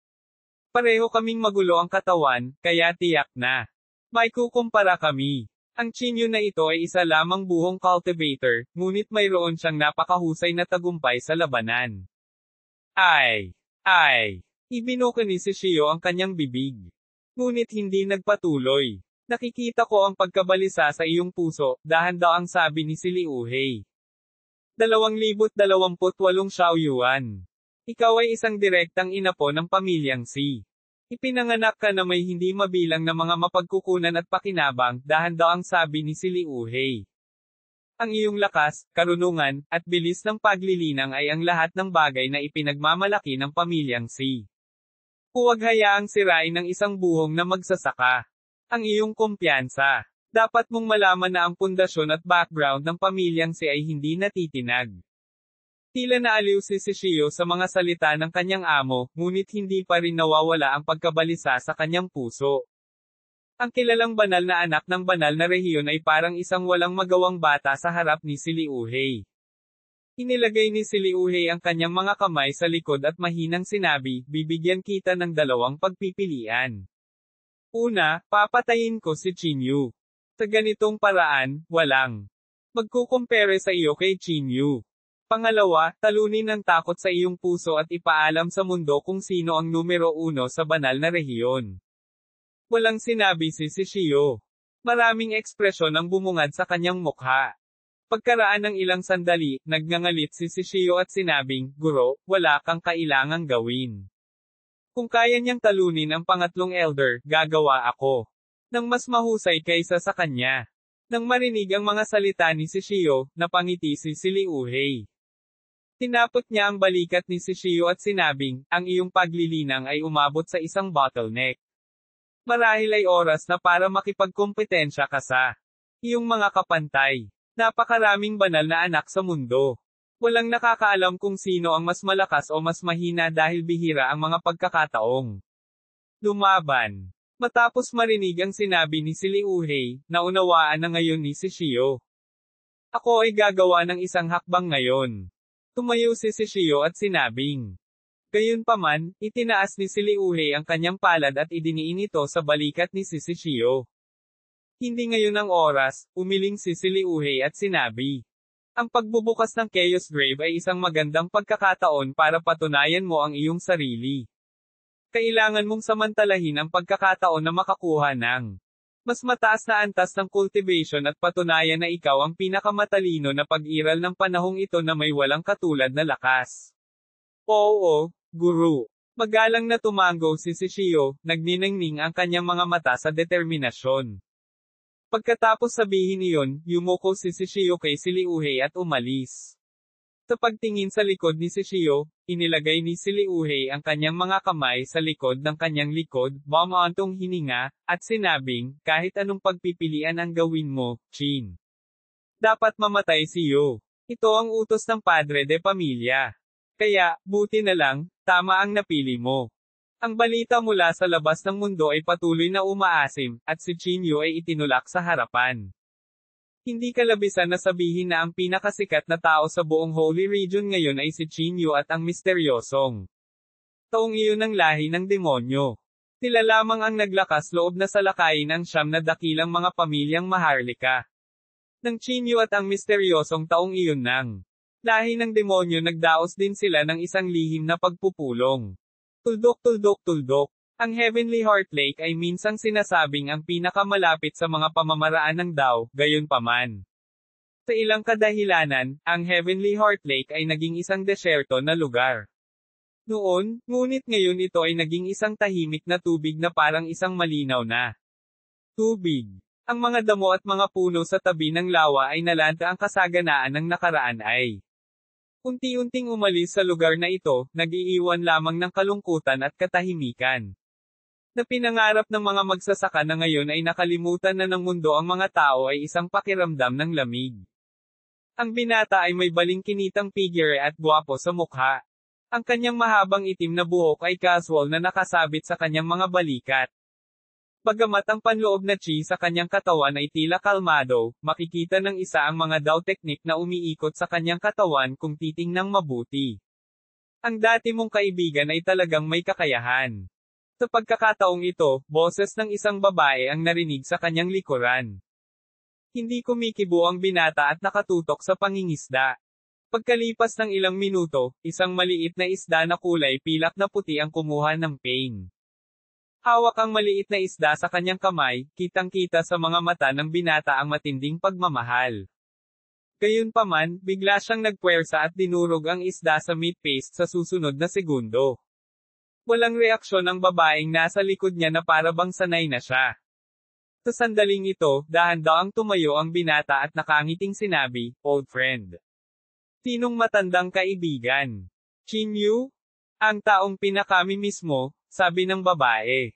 Pareho kaming magulo ang katawan, kaya tiyak na. May kukumpara kami. Ang Qinyu na ito ay isa lamang buhong cultivator, ngunit mayroon siyang napakahusay na tagumpay sa labanan. Ay! Ibinuka ni Shishio ang kanyang bibig. Ngunit hindi nagpatuloy. Nakikita ko ang pagkabalisa sa iyong puso, dahan-daang sabi ni Liuhei. 2028 Xiaoyuan. Ikaw ay isang direktang inapo ng pamilyang Si. Ipinanganak ka na may hindi mabilang na mga mapagkukunan at pakinabang, dahan-daang sabi ni Liuhei. Ang iyong lakas, karunungan, at bilis ng paglilinang ay ang lahat ng bagay na ipinagmamalaki ng pamilyang Si. Huwag hayaang sirain ng isang buhong na magsasaka. Ang iyong kumpiyansa. Dapat mong malaman na ang pundasyon at background ng pamilyang Si ay hindi natitinag. Tila naaliw si Shishio sa mga salita ng kanyang amo, ngunit hindi pa rin nawawala ang pagkabalisa sa kanyang puso. Ang kilalang banal na anak ng banal na rehiyon ay parang isang walang magawang bata sa harap ni Liuhei. Inilagay ni Liuhei ang kanyang mga kamay sa likod at mahinang sinabi, bibigyan kita ng 2 pagpipilian. Una, papatayin ko si Qinyu. Sa ganitong paraan, walang magkukumpere sa iyo kay Qinyu. Pangalawa, talunin ang takot sa iyong puso at ipaalam sa mundo kung sino ang numero 1 sa banal na rehiyon. Walang sinabi si Shishio. Maraming ekspresyon ang bumungad sa kanyang mukha. Pagkaraan ng ilang sandali, nagngangalit si Shishio at sinabing, Guro, wala kang kailangang gawin. Kung kaya niyang talunin ang pangatlong elder, gagawa ako. Nang mas mahusay kaysa sa kanya. Nang marinig ang mga salita ni Shishio, napangiti si Liu Hei. Tinapot niya ang balikat ni Shishio at sinabing, ang iyong paglilinang ay umabot sa isang bottleneck. Marahil ay oras na para makipagkompetensya ka sa iyong mga kapantay. Napakaraming banal na anak sa mundo. Walang nakakaalam kung sino ang mas malakas o mas mahina dahil bihira ang mga pagkakataong lumaban. Matapos marinig ang sinabi ni Liu Hei, naunawaan na ngayon ni Shishio. Ako ay gagawa ng isang hakbang ngayon. Tumayo si Shishio at sinabing. Gayunpaman, itinaas ni Liu Hei ang kanyang palad at idiniin ito sa balikat ni Shishio. Hindi ngayon ang oras, umiling si Liu Hei at sinabi. Ang pagbubukas ng Chaos Grave ay isang magandang pagkakataon para patunayan mo ang iyong sarili. Kailangan mong samantalahin ang pagkakataon na makakuha ng mas mataas na antas ng cultivation at patunayan na ikaw ang pinakamatalino na pag-iral ng panahong ito na may walang katulad na lakas. Oo, Guru. Magalang na tumango si Shishio, nagniningning ang kanyang mga mata sa determinasyon. Pagkatapos sabihin iyon, yumuko si Shishio kay Liu Hei at umalis. Sa pagtingin sa likod ni Shishio, inilagay ni Liu Hei ang kanyang mga kamay sa likod ng kanyang likod, bumantong hininga, at sinabing, kahit anong pagpipilian ang gawin mo, Chin. Dapat mamatay si Yo. Ito ang utos ng padre de pamilya. Kaya, buti na lang, tama ang napili mo. Ang balita mula sa labas ng mundo ay patuloy na umaasim, at si Chin Yu ay itinulak sa harapan. Hindi kalabisan na sabihin na ang pinakasikat na tao sa buong Holy Region ngayon ay si Chin Yu at ang misteryosong taong iyon ng lahi ng demonyo. Sila lamang ang naglakas loob na salakayin ang siyam na dakilang mga pamilyang Maharlika. Ng Chin Yu at ang misteryosong taong iyon ng lahi ng demonyo nagdaos din sila ng isang lihim na pagpupulong. Tuldok tuldok tuldok. Ang Heavenly Heart Lake ay minsang sinasabing ang pinakamalapit sa mga pamamaraan ng Dao, gayunpaman. Sa ilang kadahilanan, ang Heavenly Heart Lake ay naging isang desyerto na lugar. Noon, ngunit ngayon ito ay naging isang tahimik na tubig na parang isang malinaw na tubig. Ang mga damo at mga puno sa tabi ng lawa ay nalanta ang kasaganaan ng nakaraan ay unti-unting umalis sa lugar na ito, nag-iiwan lamang ng kalungkutan at katahimikan. Na pinangarap ng mga magsasaka na ngayon ay nakalimutan na ng mundo ang mga tao ay isang pakiramdam ng lamig. Ang binata ay may balingkinitang figure at gwapo sa mukha. Ang kanyang mahabang itim na buhok ay casual na nakasabit sa kanyang mga balikat. Bagamat ang panloob na chi sa kanyang katawan ay tila kalmado, makikita ng isa ang mga Dao technique na umiikot sa kanyang katawan kung titingnang mabuti. Ang dati mong kaibigan ay talagang may kakayahan. Sa pagkakataong ito, boses ng isang babae ang narinig sa kanyang likuran. Hindi kumikibo ang binata at nakatutok sa pangingisda. Pagkalipas ng ilang minuto, isang maliit na isda na kulay pilak na puti ang kumuha ng pain. Hawak ang maliit na isda sa kanyang kamay, kitang-kita sa mga mata ng binata ang matinding pagmamahal. Gayunpaman, bigla siyang nagpuwersa at dinurog ang isda sa meat paste sa susunod na segundo. Walang reaksyon ang babaeng nasa likod niya na para bang sanay na siya. Sa sandaling ito, dahan-daang tumayo ang binata at nakangiting sinabi, "Old friend." Sinong matandang kaibigan? Chin Yu? Ang taong pinakami mismo, sabi ng babae.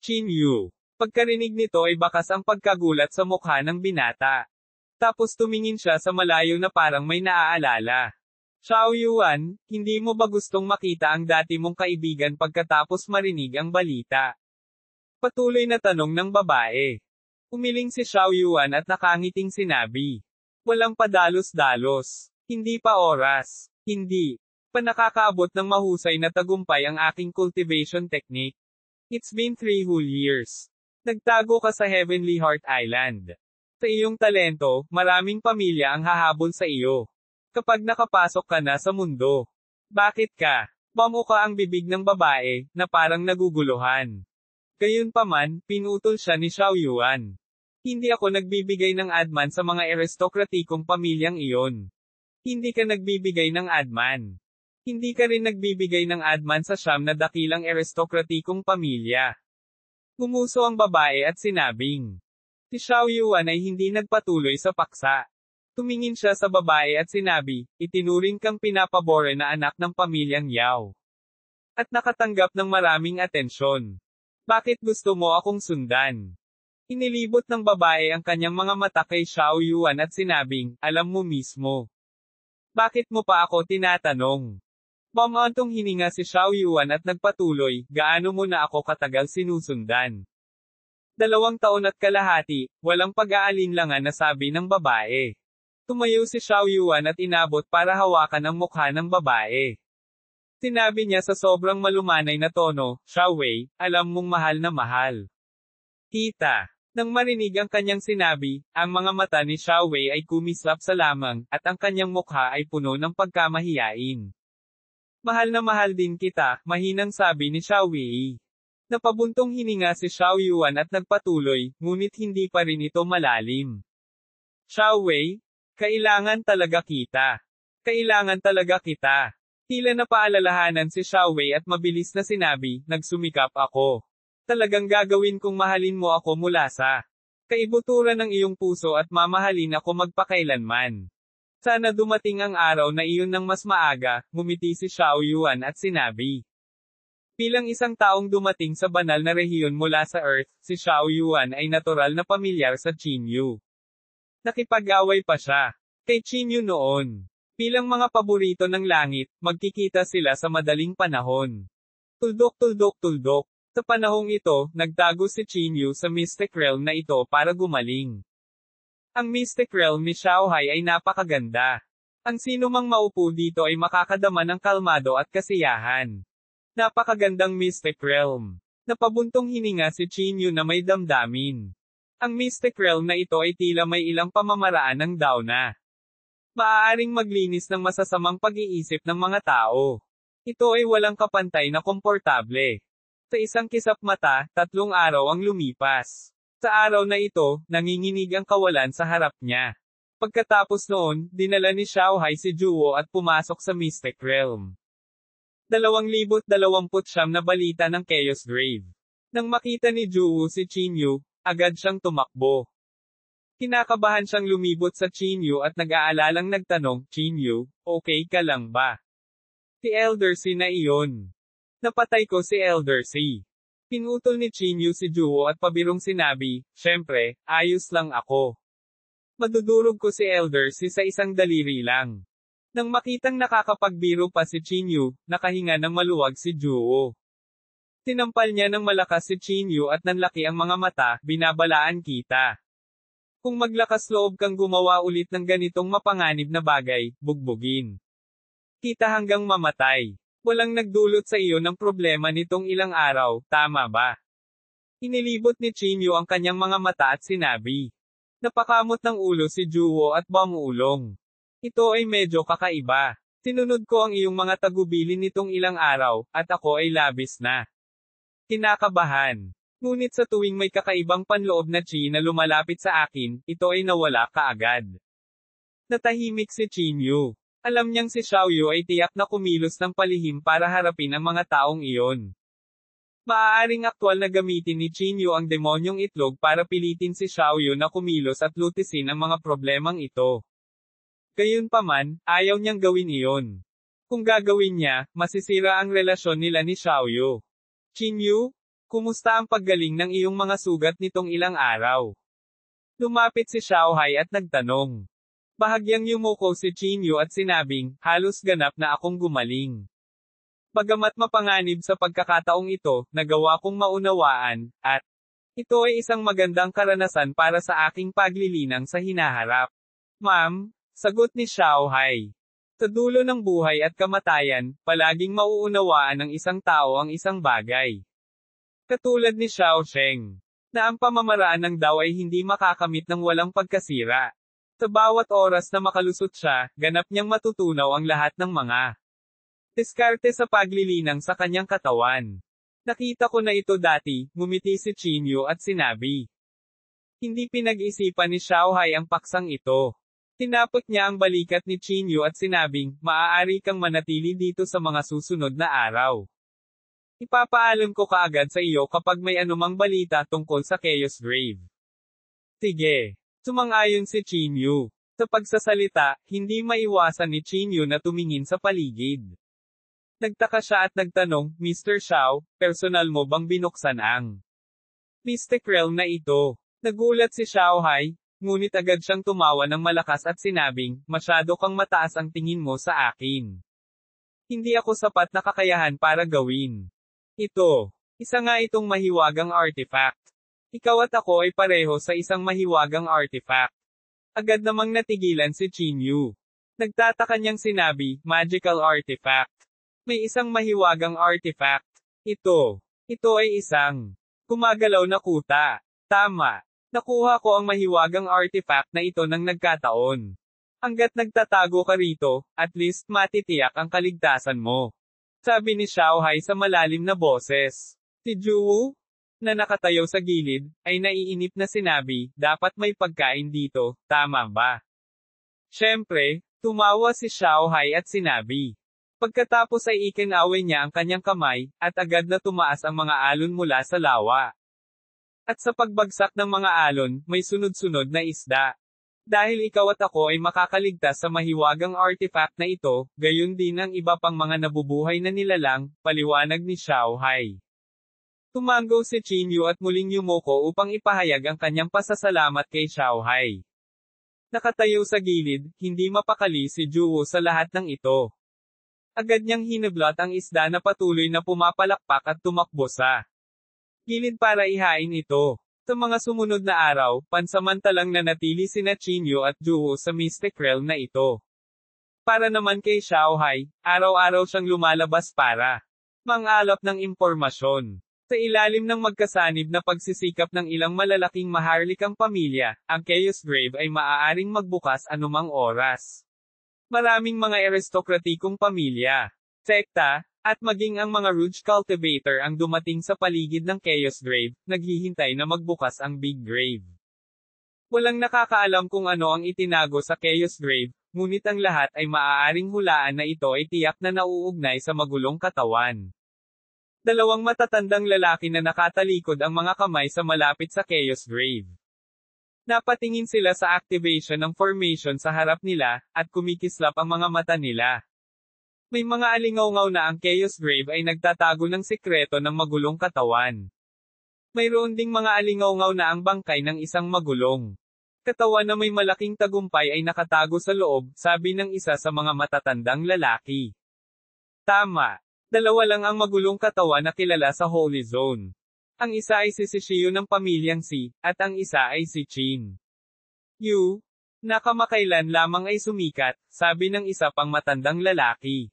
Chin Yu. Pagkarinig nito ay bakas ang pagkagulat sa mukha ng binata. Tapos tumingin siya sa malayo na parang may naaalala. Xiao Yuan, hindi mo ba gustong makita ang dati mong kaibigan pagkatapos marinig ang balita? Patuloy na tanong ng babae. Umiling si Xiao Yuan at nakangiting sinabi. Walang padalos-dalos. Hindi pa oras. Hindi pa nakakaabot ng mahusay na tagumpay ang aking cultivation technique. It's been 3 whole years. Nagtago ka sa Heavenly Heart Island. Sa iyong talento, maraming pamilya ang hahabol sa iyo. Kapag nakapasok ka na sa mundo. Bakit ka? Bamuka ang bibig ng babae, na parang naguguluhan. Gayunpaman, pinutol siya ni Xiao Yuan. Hindi ako nagbibigay ng adman sa mga aristokratikong pamilyang iyon. Hindi ka nagbibigay ng adman. Hindi ka rin nagbibigay ng adman sa siyam na dakilang aristokratikong pamilya. Gumuso ang babae at sinabing, si Xiao Yuan ay hindi nagpatuloy sa paksa. Tumingin siya sa babae at sinabi, itinuring kang pinapabore na anak ng pamilyang Yao. At nakatanggap ng maraming atensyon. Bakit gusto mo akong sundan? Inilibot ng babae ang kanyang mga mata kay Xiao Yuan at sinabing, alam mo mismo. Bakit mo pa ako tinatanong? Bumantong hininga si Xiao Yuan at nagpatuloy, gaano mo na ako katagal sinusundan? 2 taon at kalahati, walang pag-aalinlangan na sabi ng babae. Tumayo si Xiao Yuan at inabot para hawakan ang mukha ng babae. Sinabi niya sa sobrang malumanay na tono, Xiao Wei, alam mong mahal na mahal. Kita. Nang marinig ang kanyang sinabi, ang mga mata ni Xiao Wei ay kumislap sa lamang, at ang kanyang mukha ay puno ng pagkamahiyain. Mahal na mahal din kita, mahinang sabi ni Xiao Wei. Napabuntong hininga si Xiao Yuan at nagpatuloy, ngunit hindi pa rin ito malalim. Xiao Wei, kailangan talaga kita. Kailangan talaga kita. Tila napaalalahanan si Xiao Wei at mabilis na sinabi, nagsumikap ako. Talagang gagawin kong mahalin mo ako mula sa kaibuturan ng iyong puso at mamahalin ako magpakailanman. Sana dumating ang araw na iyon ng mas maaga, ngumiti si Xiao Yuan at sinabi. Bilang isang taong dumating sa banal na rehiyon mula sa Earth, si Xiao Yuan ay natural na pamilyar sa Qinyu. Nakipag-away pa siya kay Qinyu noon. Bilang mga paborito ng langit, magkikita sila sa madaling panahon. Tuldok tuldok tuldok. Sa panahong ito, nagtago si Qinyu sa Mystic Realm na ito para gumaling. Ang Mystic Realm ni Xiaohai ay napakaganda. Ang sino mang maupo dito ay makakadama ng kalmado at kasiyahan. Napakagandang Mystic Realm. Napabuntong hininga si Qinyu na may damdamin. Ang Mystic Realm na ito ay tila may ilang pamamaraan ng dauna. Maaaring maglinis ng masasamang pag-iisip ng mga tao. Ito ay walang kapantay na komportable. Sa isang kisap mata, 3 araw ang lumipas. Sa araw na ito, nanginginig ang kawalan sa harap niya. Pagkatapos noon, dinala ni Xiaohai si Juwo at pumasok sa Mystic Realm. 2029 na balita ng Chaos Grave. Nang makita ni Juwo si Qinyu, agad siyang tumakbo. Kinakabahan siyang lumibot sa Qinyu at nag-aalalang nagtanong, Qinyu, okay ka lang ba? Si Elder Si na iyon. Napatay ko si Elder Si. Pinutol ni Qinyu si Juwo at pabirong sinabi, syempre, ayos lang ako. Madudurog ko si Elder Si sa isang daliri lang. Nang makitang nakakapagbiro pa si Qinyu, nakahinga ng maluwag si Juwo. Tinampal niya ng malakas si Qinyu at nanlaki ang mga mata, binabalaan kita. Kung maglakas loob kang gumawa ulit ng ganitong mapanganib na bagay, bugbugin kita hanggang mamatay. Walang nagdulot sa iyo ng problema nitong ilang araw, tama ba? Inilibot ni Qinyu ang kanyang mga mata at sinabi. Napakamot ng ulo si Juwo at bumulong. Ito ay medyo kakaiba. Sinunod ko ang iyong mga tagubilin nitong ilang araw, at ako ay labis na kinakabahan. Ngunit sa tuwing may kakaibang panloob na chi na lumalapit sa akin, ito ay nawala kaagad. Natahimik si Qinyu. Alam niyang si Xiaoyu ay tiyak na kumilos ng palihim para harapin ang mga taong iyon. Maaaring aktwal na gamitin ni Qinyu ang demonyong itlog para pilitin si Xiaoyu na kumilos at lutisin ang mga problemang ito. Gayunpaman, ayaw niyang gawin iyon. Kung gagawin niya, masisira ang relasyon nila ni Xiaoyu. Qinyu, kumusta ang paggaling ng iyong mga sugat nitong ilang araw? Lumapit si Xiaohai at nagtanong. Bahagyang yumuko si Qinyu at sinabing, halos ganap na akong gumaling. Bagamat mapanganib sa pagkakataong ito, nagawa kong maunawaan, at ito ay isang magandang karanasan para sa aking paglilinang sa hinaharap. Ma'am, sagot ni Xiaohai. Sa dulo ng buhay at kamatayan, palaging mauunawaan ng isang tao ang isang bagay. Katulad ni Xiao Sheng, na ang pamamaraan ng Dao ay hindi makakamit ng walang pagkasira. Sa bawat oras na makalusot siya, ganap niyang matutunaw ang lahat ng mga diskarte sa paglilinang sa kanyang katawan. Nakita ko na ito dati, ngumiti si Qinyu at sinabi. Hindi pinag-isipan ni Xiaohai ang paksang ito. Tinapot niya ang balikat ni Qinyu at sinabing, maaari kang manatili dito sa mga susunod na araw. Ipapaalam ko kaagad sa iyo kapag may anumang balita tungkol sa Chaos Grave. Sige. Sumang-ayon si Chinyu. Sa pagsasalita, hindi maiwasan ni Chinyu na tumingin sa paligid. Nagtaka siya at nagtanong, Mr. Xiao, personal mo bang binuksan ang Mystic Realm na ito? Nagulat si Xiao Hai, ngunit agad siyang tumawa ng malakas at sinabing, masyado kang mataas ang tingin mo sa akin. Hindi ako sapat na kakayahan para gawin ito. Isa nga itong mahiwagang artifact. Ikaw at ako ay pareho sa isang mahiwagang artifact. Agad namang natigilan si Chinyu. Nagtataka niyang sinabi, magical artifact. May isang mahiwagang artifact. Ito ay isang gumagalaw na kuta. Tama. Nakuha ko ang mahiwagang artifact na ito ng nagkataon. Hanggat nagtatago ka rito, at least matitiyak ang kaligtasan mo. Sabi ni Xiao Hai sa malalim na boses. Si Juwu, na nakatayo sa gilid, ay naiinip na sinabi, dapat may pagkain dito, tama ba? Siyempre, tumawa si Xiao Hai at sinabi. Pagkatapos ay ikinaway niya ang kanyang kamay, at agad na tumaas ang mga alon mula sa lawa. At sa pagbagsak ng mga alon, may sunod-sunod na isda. Dahil ikaw at ako ay makakaligtas sa mahiwagang artifact na ito, gayon din ang iba pang mga nabubuhay na nilalang, paliwanag ni Xiao Hai. Tumango si Chinyu at muling yumuko upang ipahayag ang kanyang pasasalamat kay Xiao Hai. Nakatayo sa gilid, hindi mapakali si Juwo sa lahat ng ito. Agad niyang hinablot ang isda na patuloy na pumapalakpak at tumakbo sa gilid para ihain ito. Sa mga sumunod na araw, pansamantalang nanatili sina Chinyu at Juwo sa Mystic Realm na ito. Para naman kay Xiao Hai, araw-araw siyang lumalabas para mangalap ng impormasyon. Sa ilalim ng magkasanib na pagsisikap ng ilang malalaking maharlikang pamilya, ang Chaos Grave ay maaaring magbukas anumang oras. Maraming mga aristokratikong pamilya, sekta, at maging ang mga Rouge Cultivator ang dumating sa paligid ng Chaos Grave, naghihintay na magbukas ang Big Grave. Walang nakakaalam kung ano ang itinago sa Chaos Grave, ngunit ang lahat ay maaaring hulaan na ito ay tiyak na nauugnay sa magulong katawan. Dalawang matatandang lalaki na nakatalikod ang mga kamay sa malapit sa Chaos Grave. Napatingin sila sa activation ng formation sa harap nila, at kumikislap ang mga mata nila. May mga alingaw-ngaw na ang Chaos Grave ay nagtatago ng sikreto ng magulong katawan. Mayroon ding mga alingaw-ngaw na ang bangkay ng isang magulong katawan na may malaking tagumpay ay nakatago sa loob, sabi ng isa sa mga matatandang lalaki. Tama. Dalawa lang ang magulong katawan na kilala sa Holy Zone. Ang isa ay si Shio ng pamilyang Si, at ang isa ay si Chin Yu, na kamakailan lamang ay sumikat, sabi ng isa pang matandang lalaki.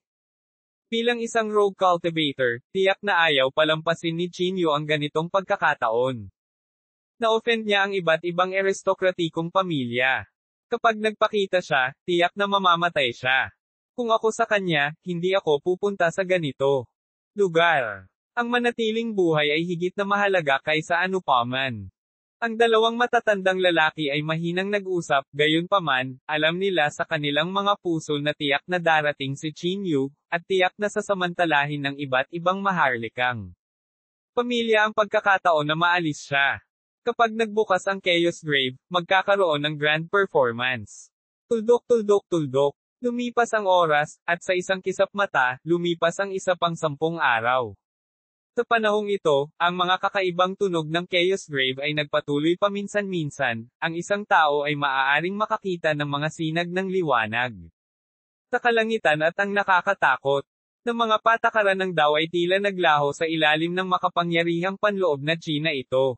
Bilang isang rogue cultivator, tiyak na ayaw palampasin ni Chinyu ang ganitong pagkakataon. Na-offend niya ang iba't ibang aristokratikong pamilya. Kapag nagpakita siya, tiyak na mamamatay siya. Kung ako sa kanya, hindi ako pupunta sa ganito lugar. Ang manatiling buhay ay higit na mahalaga kaysa anupaman. Ang dalawang matatandang lalaki ay mahinang nag-usap, gayunpaman, alam nila sa kanilang mga puso na tiyak na darating si Chinyu, at tiyak na sasamantalahin ng iba't ibang maharlikang pamilya ang pagkakataon na maalis siya. Kapag nagbukas ang Chaos Grave, magkakaroon ng grand performance. Tuldok-tuldok-tuldok. Lumipas ang oras, at sa isang kisap mata, lumipas ang isa pang 10 araw. Sa panahong ito, ang mga kakaibang tunog ng Chaos Grave ay nagpatuloy paminsan-minsan, ang isang tao ay maaaring makakita ng mga sinag ng liwanag sa kalangitan at ang nakakatakot na mga patakaran ng daw ay tila naglaho sa ilalim ng makapangyarihang panloob na China ito.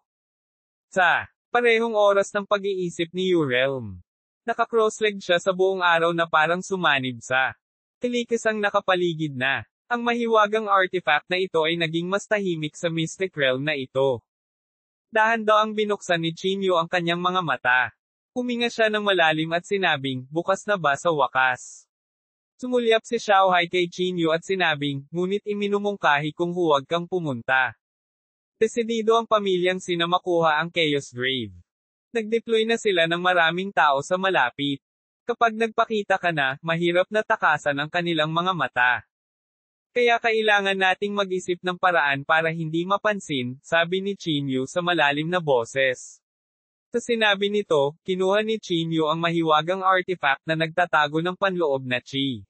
Sa parehong oras ng pag-iisip ni Yu-Realm, naka-cross-leg siya sa buong araw na parang sumanib sa tilikisang nakapaligid na. Ang mahiwagang artifact na ito ay naging mas tahimik sa Mystic Realm na ito. Dahan-dahang binuksan ni Chinyu ang kanyang mga mata. Huminga siya ng malalim at sinabing, bukas na ba sa wakas? Sumulyap si Xiao Hai kay Chinyu at sinabing, ngunit iminumungkahi kung huwag kang pumunta. Desidido ang pamilyang Si na makuha ang Chaos Grave. Nag-deploy na sila ng maraming tao sa malapit. Kapag nagpakita ka na, mahirap na takasan ang kanilang mga mata. Kaya kailangan nating mag-isip ng paraan para hindi mapansin, sabi ni Chinyu sa malalim na boses. Sa sinabi nito, kinuha ni Chinyu ang mahiwagang artifact na nagtatago ng panloob na chi.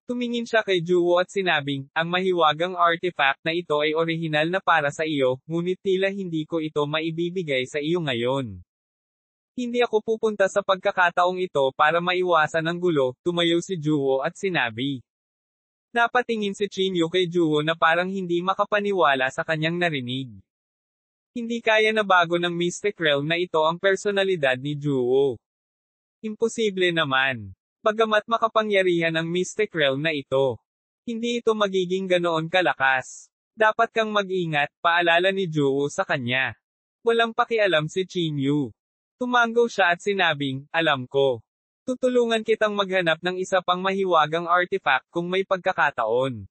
Tumingin siya kay Juwo at sinabing, ang mahiwagang artifact na ito ay orihinal na para sa iyo, ngunit tila hindi ko ito maibibigay sa iyo ngayon. Hindi ako pupunta sa pagkakataong ito para maiwasan ang gulo, tumayo si Juwo at sinabi. Napatingin si Chinyu kay Juwo na parang hindi makapaniwala sa kanyang narinig. Hindi kaya na bago ng Mystic Realm na ito ang personalidad ni Juwo. Imposible naman. Bagamat makapangyarihan ang Mystic Realm na ito, hindi ito magiging ganoon kalakas. Dapat kang mag-ingat, paalala ni Juwo sa kanya. Walang pakialam si Chinyu. Tumango siya at sinabing, alam ko. Tutulungan kitang maghanap ng isa pang mahiwagang artifact kung may pagkakataon.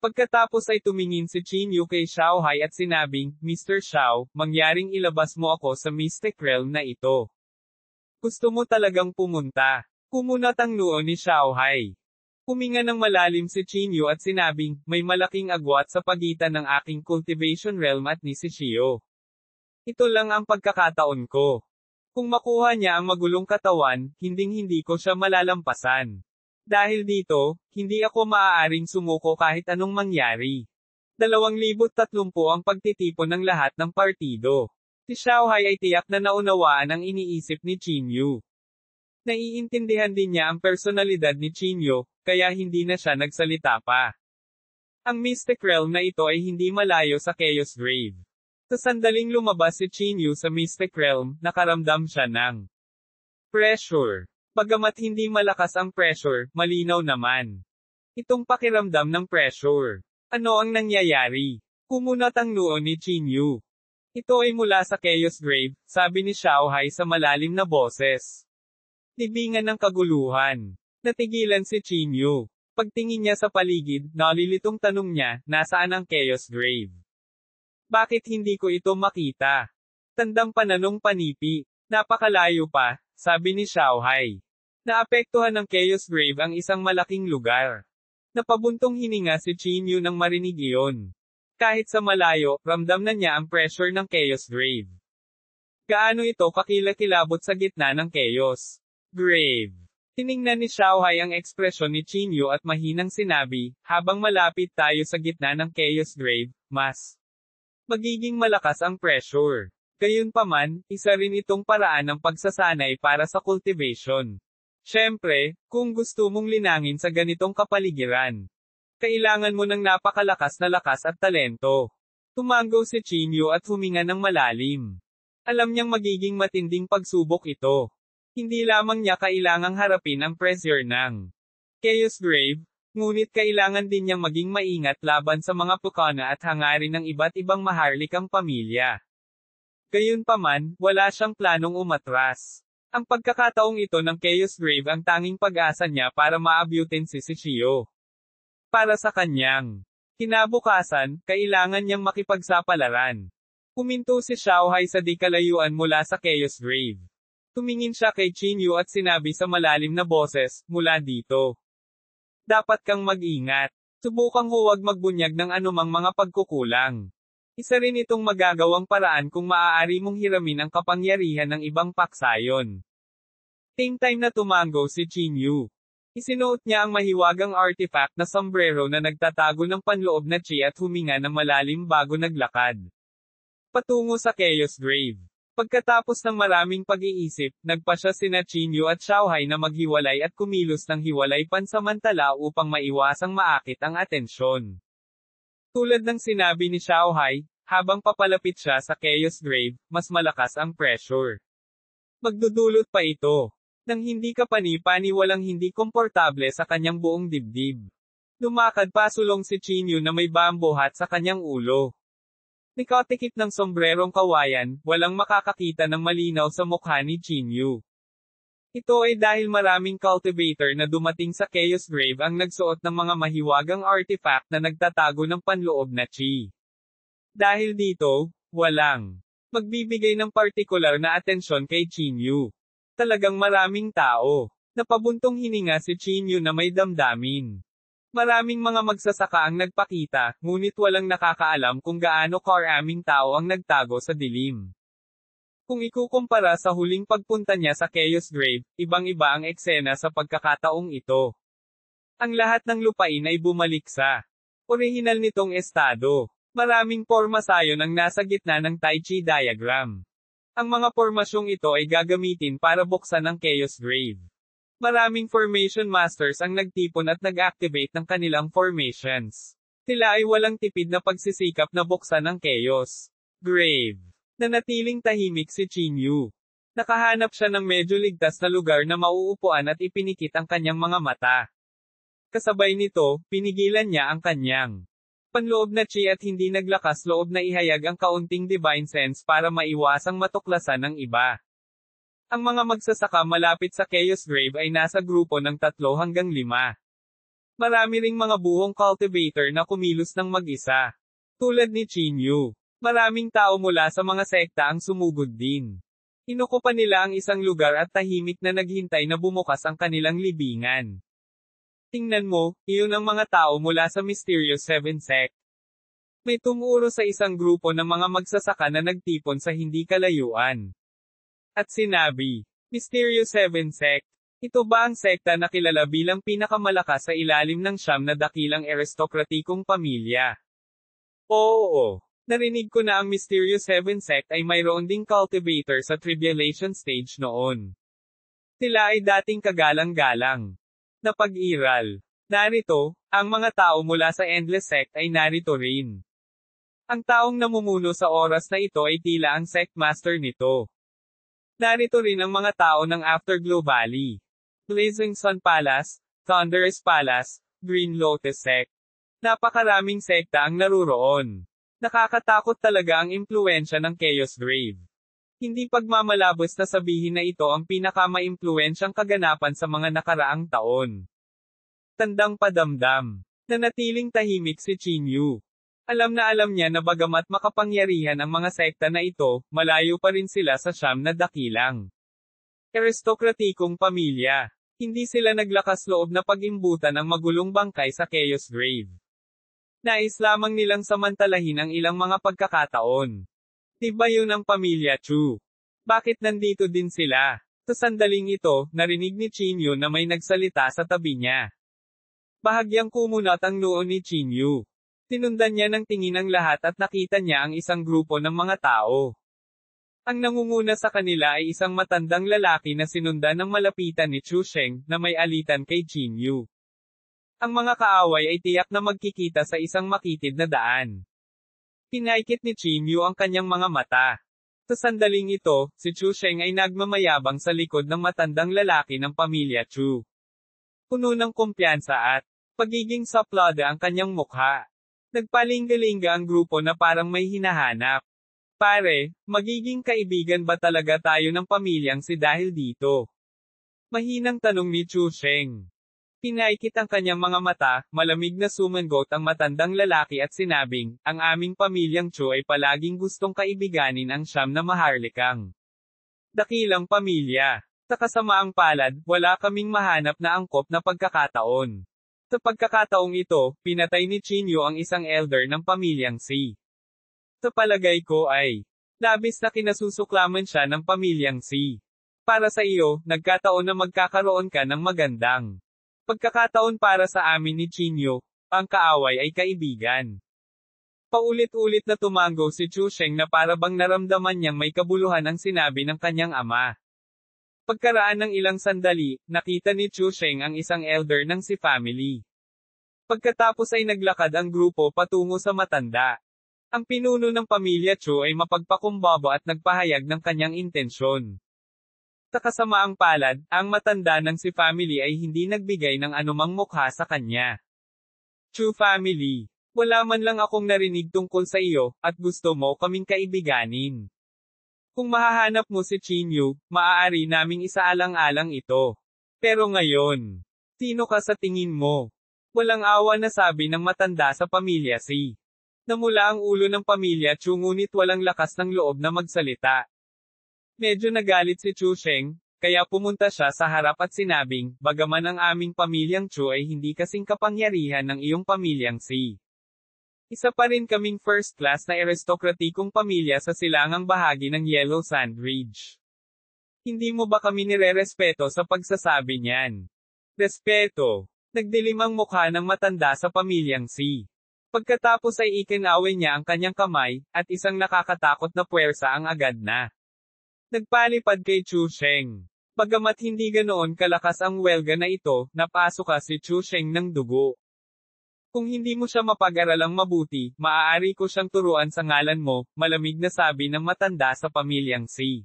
Pagkatapos ay tumingin si Chinyu kay Xiaohai at sinabing, Mr. Xiao, mangyaring ilabas mo ako sa Mystic Realm na ito. Gusto mo talagang pumunta? Kumunat ang noo ni Xiaohai. Huminga ng malalim si Chinyu at sinabing, may malaking agwat sa pagitan ng aking cultivation realm at ni si Shio. Ito lang ang pagkakataon ko. Kung makuha niya ang magulong katawan, hinding-hindi ko siya malalampasan. Dahil dito, hindi ako maaaring sumuko kahit anong mangyari. 2030 ang pagtitipon ng lahat ng partido. Si Xiaohai ay tiyak na naunawaan ang iniisip ni Chinyu. Naiintindihan din niya ang personalidad ni Chinyu, kaya hindi na siya nagsalita pa. Ang Mystic Realm na ito ay hindi malayo sa Chaos Grave. Sa sandaling lumabas si Chinyu sa Mystic Realm, nakaramdam siya ng pressure. Bagamat hindi malakas ang pressure, malinaw naman. Itong pakiramdam ng pressure. Ano ang nangyayari? Kumunat ang noo ni Chinyu. Ito ay mula sa Chaos Grave, sabi ni Xiaohai sa malalim na boses. Libingan ng kaguluhan. Natigilan si Chinyu. Pagtingin niya sa paligid, nalilitong tanong niya, nasaan ang Chaos Grave? Bakit hindi ko ito makita? Tandang pananong panipi. Napakalayo pa, sabi ni Xiaohai. Naapektuhan ng Chaos Grave ang isang malaking lugar. Napabuntong hininga si Chinyu nang marinig iyon. Kahit sa malayo, ramdam na niya ang pressure ng Chaos Grave. Gaano ito kakilakilabot sa gitna ng Chaos Grave? Tiningnan ni Xiaohai ang ekspresyon ni Chinyu at mahinang sinabi, habang malapit tayo sa gitna ng Chaos Grave, mas magiging malakas ang pressure. Gayunpaman, isa rin itong paraan ng pagsasanay para sa cultivation. Siyempre, kung gusto mong linangin sa ganitong kapaligiran, kailangan mo ng napakalakas na lakas at talento. Tumango si Chinyu at huminga ng malalim. Alam niyang magiging matinding pagsubok ito. Hindi lamang niya kailangang harapin ang pressure ng Chaos Grave, ngunit kailangan din niyang maging maingat laban sa mga pukana at hangarin ng iba't ibang maharlikang pamilya. Gayunpaman, wala siyang planong umatras. Ang pagkakataong ito ng Chaos Grave ang tanging pag-asa niya para maabutin si Shio. Para sa kanyang kinabukasan, kailangan niyang makipagsapalaran. Huminto si Xiaohai sa di kalayuan mula sa Chaos Grave. Tumingin siya kay Chinyu at sinabi sa malalim na boses, mula dito. Dapat kang mag-ingat. Subukang huwag magbunyag ng anumang mga pagkukulang. Isa rin itong magagawang paraan kung maaari mong hiramin ang kapangyarihan ng ibang paksayon. Same time na tumango si Chinyu. Isinuot niya ang mahiwagang artifact na sombrero na nagtatago ng panloob na chi at huminga ng malalim bago naglakad patungo sa Chaos Grave. Pagkatapos ng maraming pag-iisip, nagpasya sina Chinyu at Xiaohai na maghiwalay at kumilos ng hiwalay pansamantala upang maiwasang maakit ang atensyon. Tulad ng sinabi ni Xiaohai, habang papalapit siya sa Chaos Grave, mas malakas ang pressure. Magdudulot pa ito nang hindi kapani-paniwalang hindi komportable sa kanyang buong dibdib. Lumakad pasulong si Chinyu na may bambuhat sa kanyang ulo. Nakatikip ng sombrerong kawayan, walang makakakita ng malinaw sa mukha ni Chinyu. Ito ay dahil maraming cultivator na dumating sa Chaos Grave ang nagsuot ng mga mahiwagang artifact na nagtatago ng panloob na chi. Dahil dito, walang magbibigay ng partikular na atensyon kay Chinyu. Talagang maraming tao. Napabuntong hininga si Chinyu na may damdamin. Maraming mga magsasaka ang nagpakita, ngunit walang nakakaalam kung gaano karaming tao ang nagtago sa dilim. Kung ikukumpara sa huling pagpunta niya sa Chaos Grave, ibang-iba ang eksena sa pagkakataong ito. Ang lahat ng lupain ay bumalik sa orihinal nitong estado. Maraming pormasyon ang nasa gitna ng Tai Chi diagram. Ang mga pormasyong ito ay gagamitin para buksan ang Chaos Grave. Maraming formation masters ang nagtipon at nag-activate ng kanilang formations. Sila ay walang tipid na pagsisikap na buksan ang Chaos Grave. Nanatiling tahimik si Qingyu. Nakahanap siya ng medyo ligtas na lugar na mauupuan at ipinikit ang kanyang mga mata. Kasabay nito, pinigilan niya ang kanyang panloob na chi at hindi naglakas loob na ihayag ang kaunting divine sense para maiwasang matuklasan ng iba. Ang mga magsasaka malapit sa Chaos Grave ay nasa grupo ng 3 hanggang 5. Marami ring mga buhong cultivator na kumilos ng mag-isa. Tulad ni Qingyu. Maraming tao mula sa mga sekta ang sumugod din. Inukupan nila ang isang lugar at tahimik na naghintay na bumukas ang kanilang libingan. Tingnan mo, iyon ang mga tao mula sa Mysterious Seven Sect. May tumuro sa isang grupo ng mga magsasaka na nagtipon sa hindi kalayuan. At sinabi, Mysterious Seven Sect. Ito ba ang sekta na kilala bilang pinakamalakas sa ilalim ng 9 na dakilang aristokratikong pamilya? Oo. Narinig ko na ang Mysterious Seven Sect ay mayroon ding cultivator sa Tribulation Stage noon. Sila ay dating kagalang-galang na pag-iral. Narito, ang mga tao mula sa Endless Sect ay narito rin. Ang taong namumuno sa oras na ito ay tila ang sect master nito. Narito rin ang mga tao ng Afterglow Valley, Blazing Sun Palace, Thunderous Palace, Green Lotus Sect. Napakaraming sekta ang naruroon. Nakakatakot talaga ang impluwensya ng Chaos Grave. Hindi pagmamalabos na sabihin na ito ang pinakamaimpluwensyang kaganapan sa mga nakaraang taon. Tandang padamdam. Nanatiling tahimik si Qingyu. Alam na alam niya na bagamat makapangyarihan ang mga sekta na ito, malayo pa rin sila sa 9 na dakilang aristokratikong pamilya. Hindi sila naglakas loob na pag-imbutan ang magulong bangkay sa Chaos Grave. Nais lamang nilang samantalahin ang ilang mga pagkakataon. Diba yun ang pamilya Chu? Bakit nandito din sila? Sa sandaling ito, narinig ni Qingyu na may nagsalita sa tabi niya. Bahagyang kumunat ang noo ni Qingyu. Tinundan niya ng tingin ang lahat at nakita niya ang isang grupo ng mga tao. Ang nangunguna sa kanila ay isang matandang lalaki na sinundan ng malapitan ni Chu Sheng, na may alitan kay Qingyu. Ang mga kaaway ay tiyak na magkikita sa isang makitid na daan. Pinaikit ni Qingyu ang kanyang mga mata. Sa sandaling ito, si Chu Sheng ay nagmamayabang sa likod ng matandang lalaki ng pamilya Chu. Puno ng kumpiyansa at pagiging saplada ang kanyang mukha. Nagpalingga-lingga ang grupo na parang may hinahanap. Pare, magiging kaibigan ba talaga tayo ng pamilyang si dahil dito? Mahinang tanong ni Chu Sheng. Pinaikit ang kanyang mga mata, malamig na sumangot ang matandang lalaki at sinabing, ang aming pamilyang Chu ay palaging gustong kaibiganin ang 9 na maharlikang dakilang pamilya. Sa kasamaang palad, wala kaming mahanap na angkop na pagkakataon. Sa pagkakataong ito, pinatay ni Qingyu ang isang elder ng pamilyang Si. Sa palagay ko ay, labis na kinasusuklaman siya ng pamilyang Si. Para sa iyo, nagkataon na magkakaroon ka ng magandang pagkakataon para sa amin ni Qingyu, ang kaaway ay kaibigan. Paulit-ulit na tumango si Chu Sheng na para bang naramdaman niyang may kabuluhan ang sinabi ng kanyang ama. Pagkaraan ng ilang sandali, nakita ni Chu Sheng ang isang elder ng Si family. Pagkatapos ay naglakad ang grupo patungo sa matanda. Ang pinuno ng pamilya Chu ay mapagpakumbaba at nagpahayag ng kanyang intensyon. Sa kasamaang palad, ang matanda ng Si family ay hindi nagbigay ng anumang mukha sa kanya. Chu family, wala man lang akong narinig tungkol sa iyo, at gusto mo kaming kaibiganin. Kung mahahanap mo si Qingyu, maaari naming isaalang-alang ito. Pero ngayon, sino ka sa tingin mo? Walang awa na sabi ng matanda sa pamilya Si. Namula ang ulo ng pamilya Chu ngunit walang lakas ng loob na magsalita. Medyo nagalit si Chu Sheng, kaya pumunta siya sa harap at sinabing, bagaman ang aming pamilyang Chu ay hindi kasing kapangyarihan ng iyong pamilyang Si. Isa pa rin kaming first class na aristokratikong pamilya sa silangang bahagi ng Yellow Sand Ridge. Hindi mo ba kami nirerespeto sa pagsasabi niyan? Respeto. Nagdilim ang mukha ng matanda sa pamilyang Si. Pagkatapos ay ikinaway niya ang kanyang kamay, at isang nakakatakot na puwersa ang agad na nagpalipad kay Chu Sheng. Bagamat hindi ganoon kalakas ang welga na ito, napasuka si Chu Sheng ng dugo. Kung hindi mo siya mapag-aralang mabuti, maaari ko siyang turuan sa ngalan mo, malamig na sabi ng matanda sa pamilyang Si.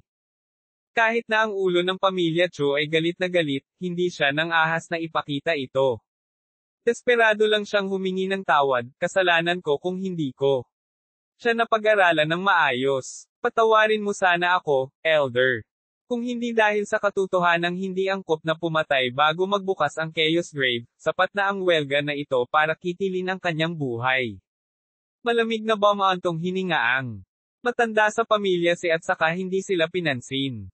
Kahit na ang ulo ng pamilya Chu ay galit na galit, hindi siya nang ahas na ipakita ito. Desperado lang siyang humingi ng tawad, kasalanan ko kung hindi ko siya napag-aralan ng maayos. Patawarin mo sana ako, Elder. Kung hindi dahil sa katotohanang hindi angkop na pumatay bago magbukas ang Chaos Grave, sapat na ang welga na ito para kitilin ang kanyang buhay. Malamig na ba maantong hiningaang matanda sa pamilya Si at saka hindi sila pinansin.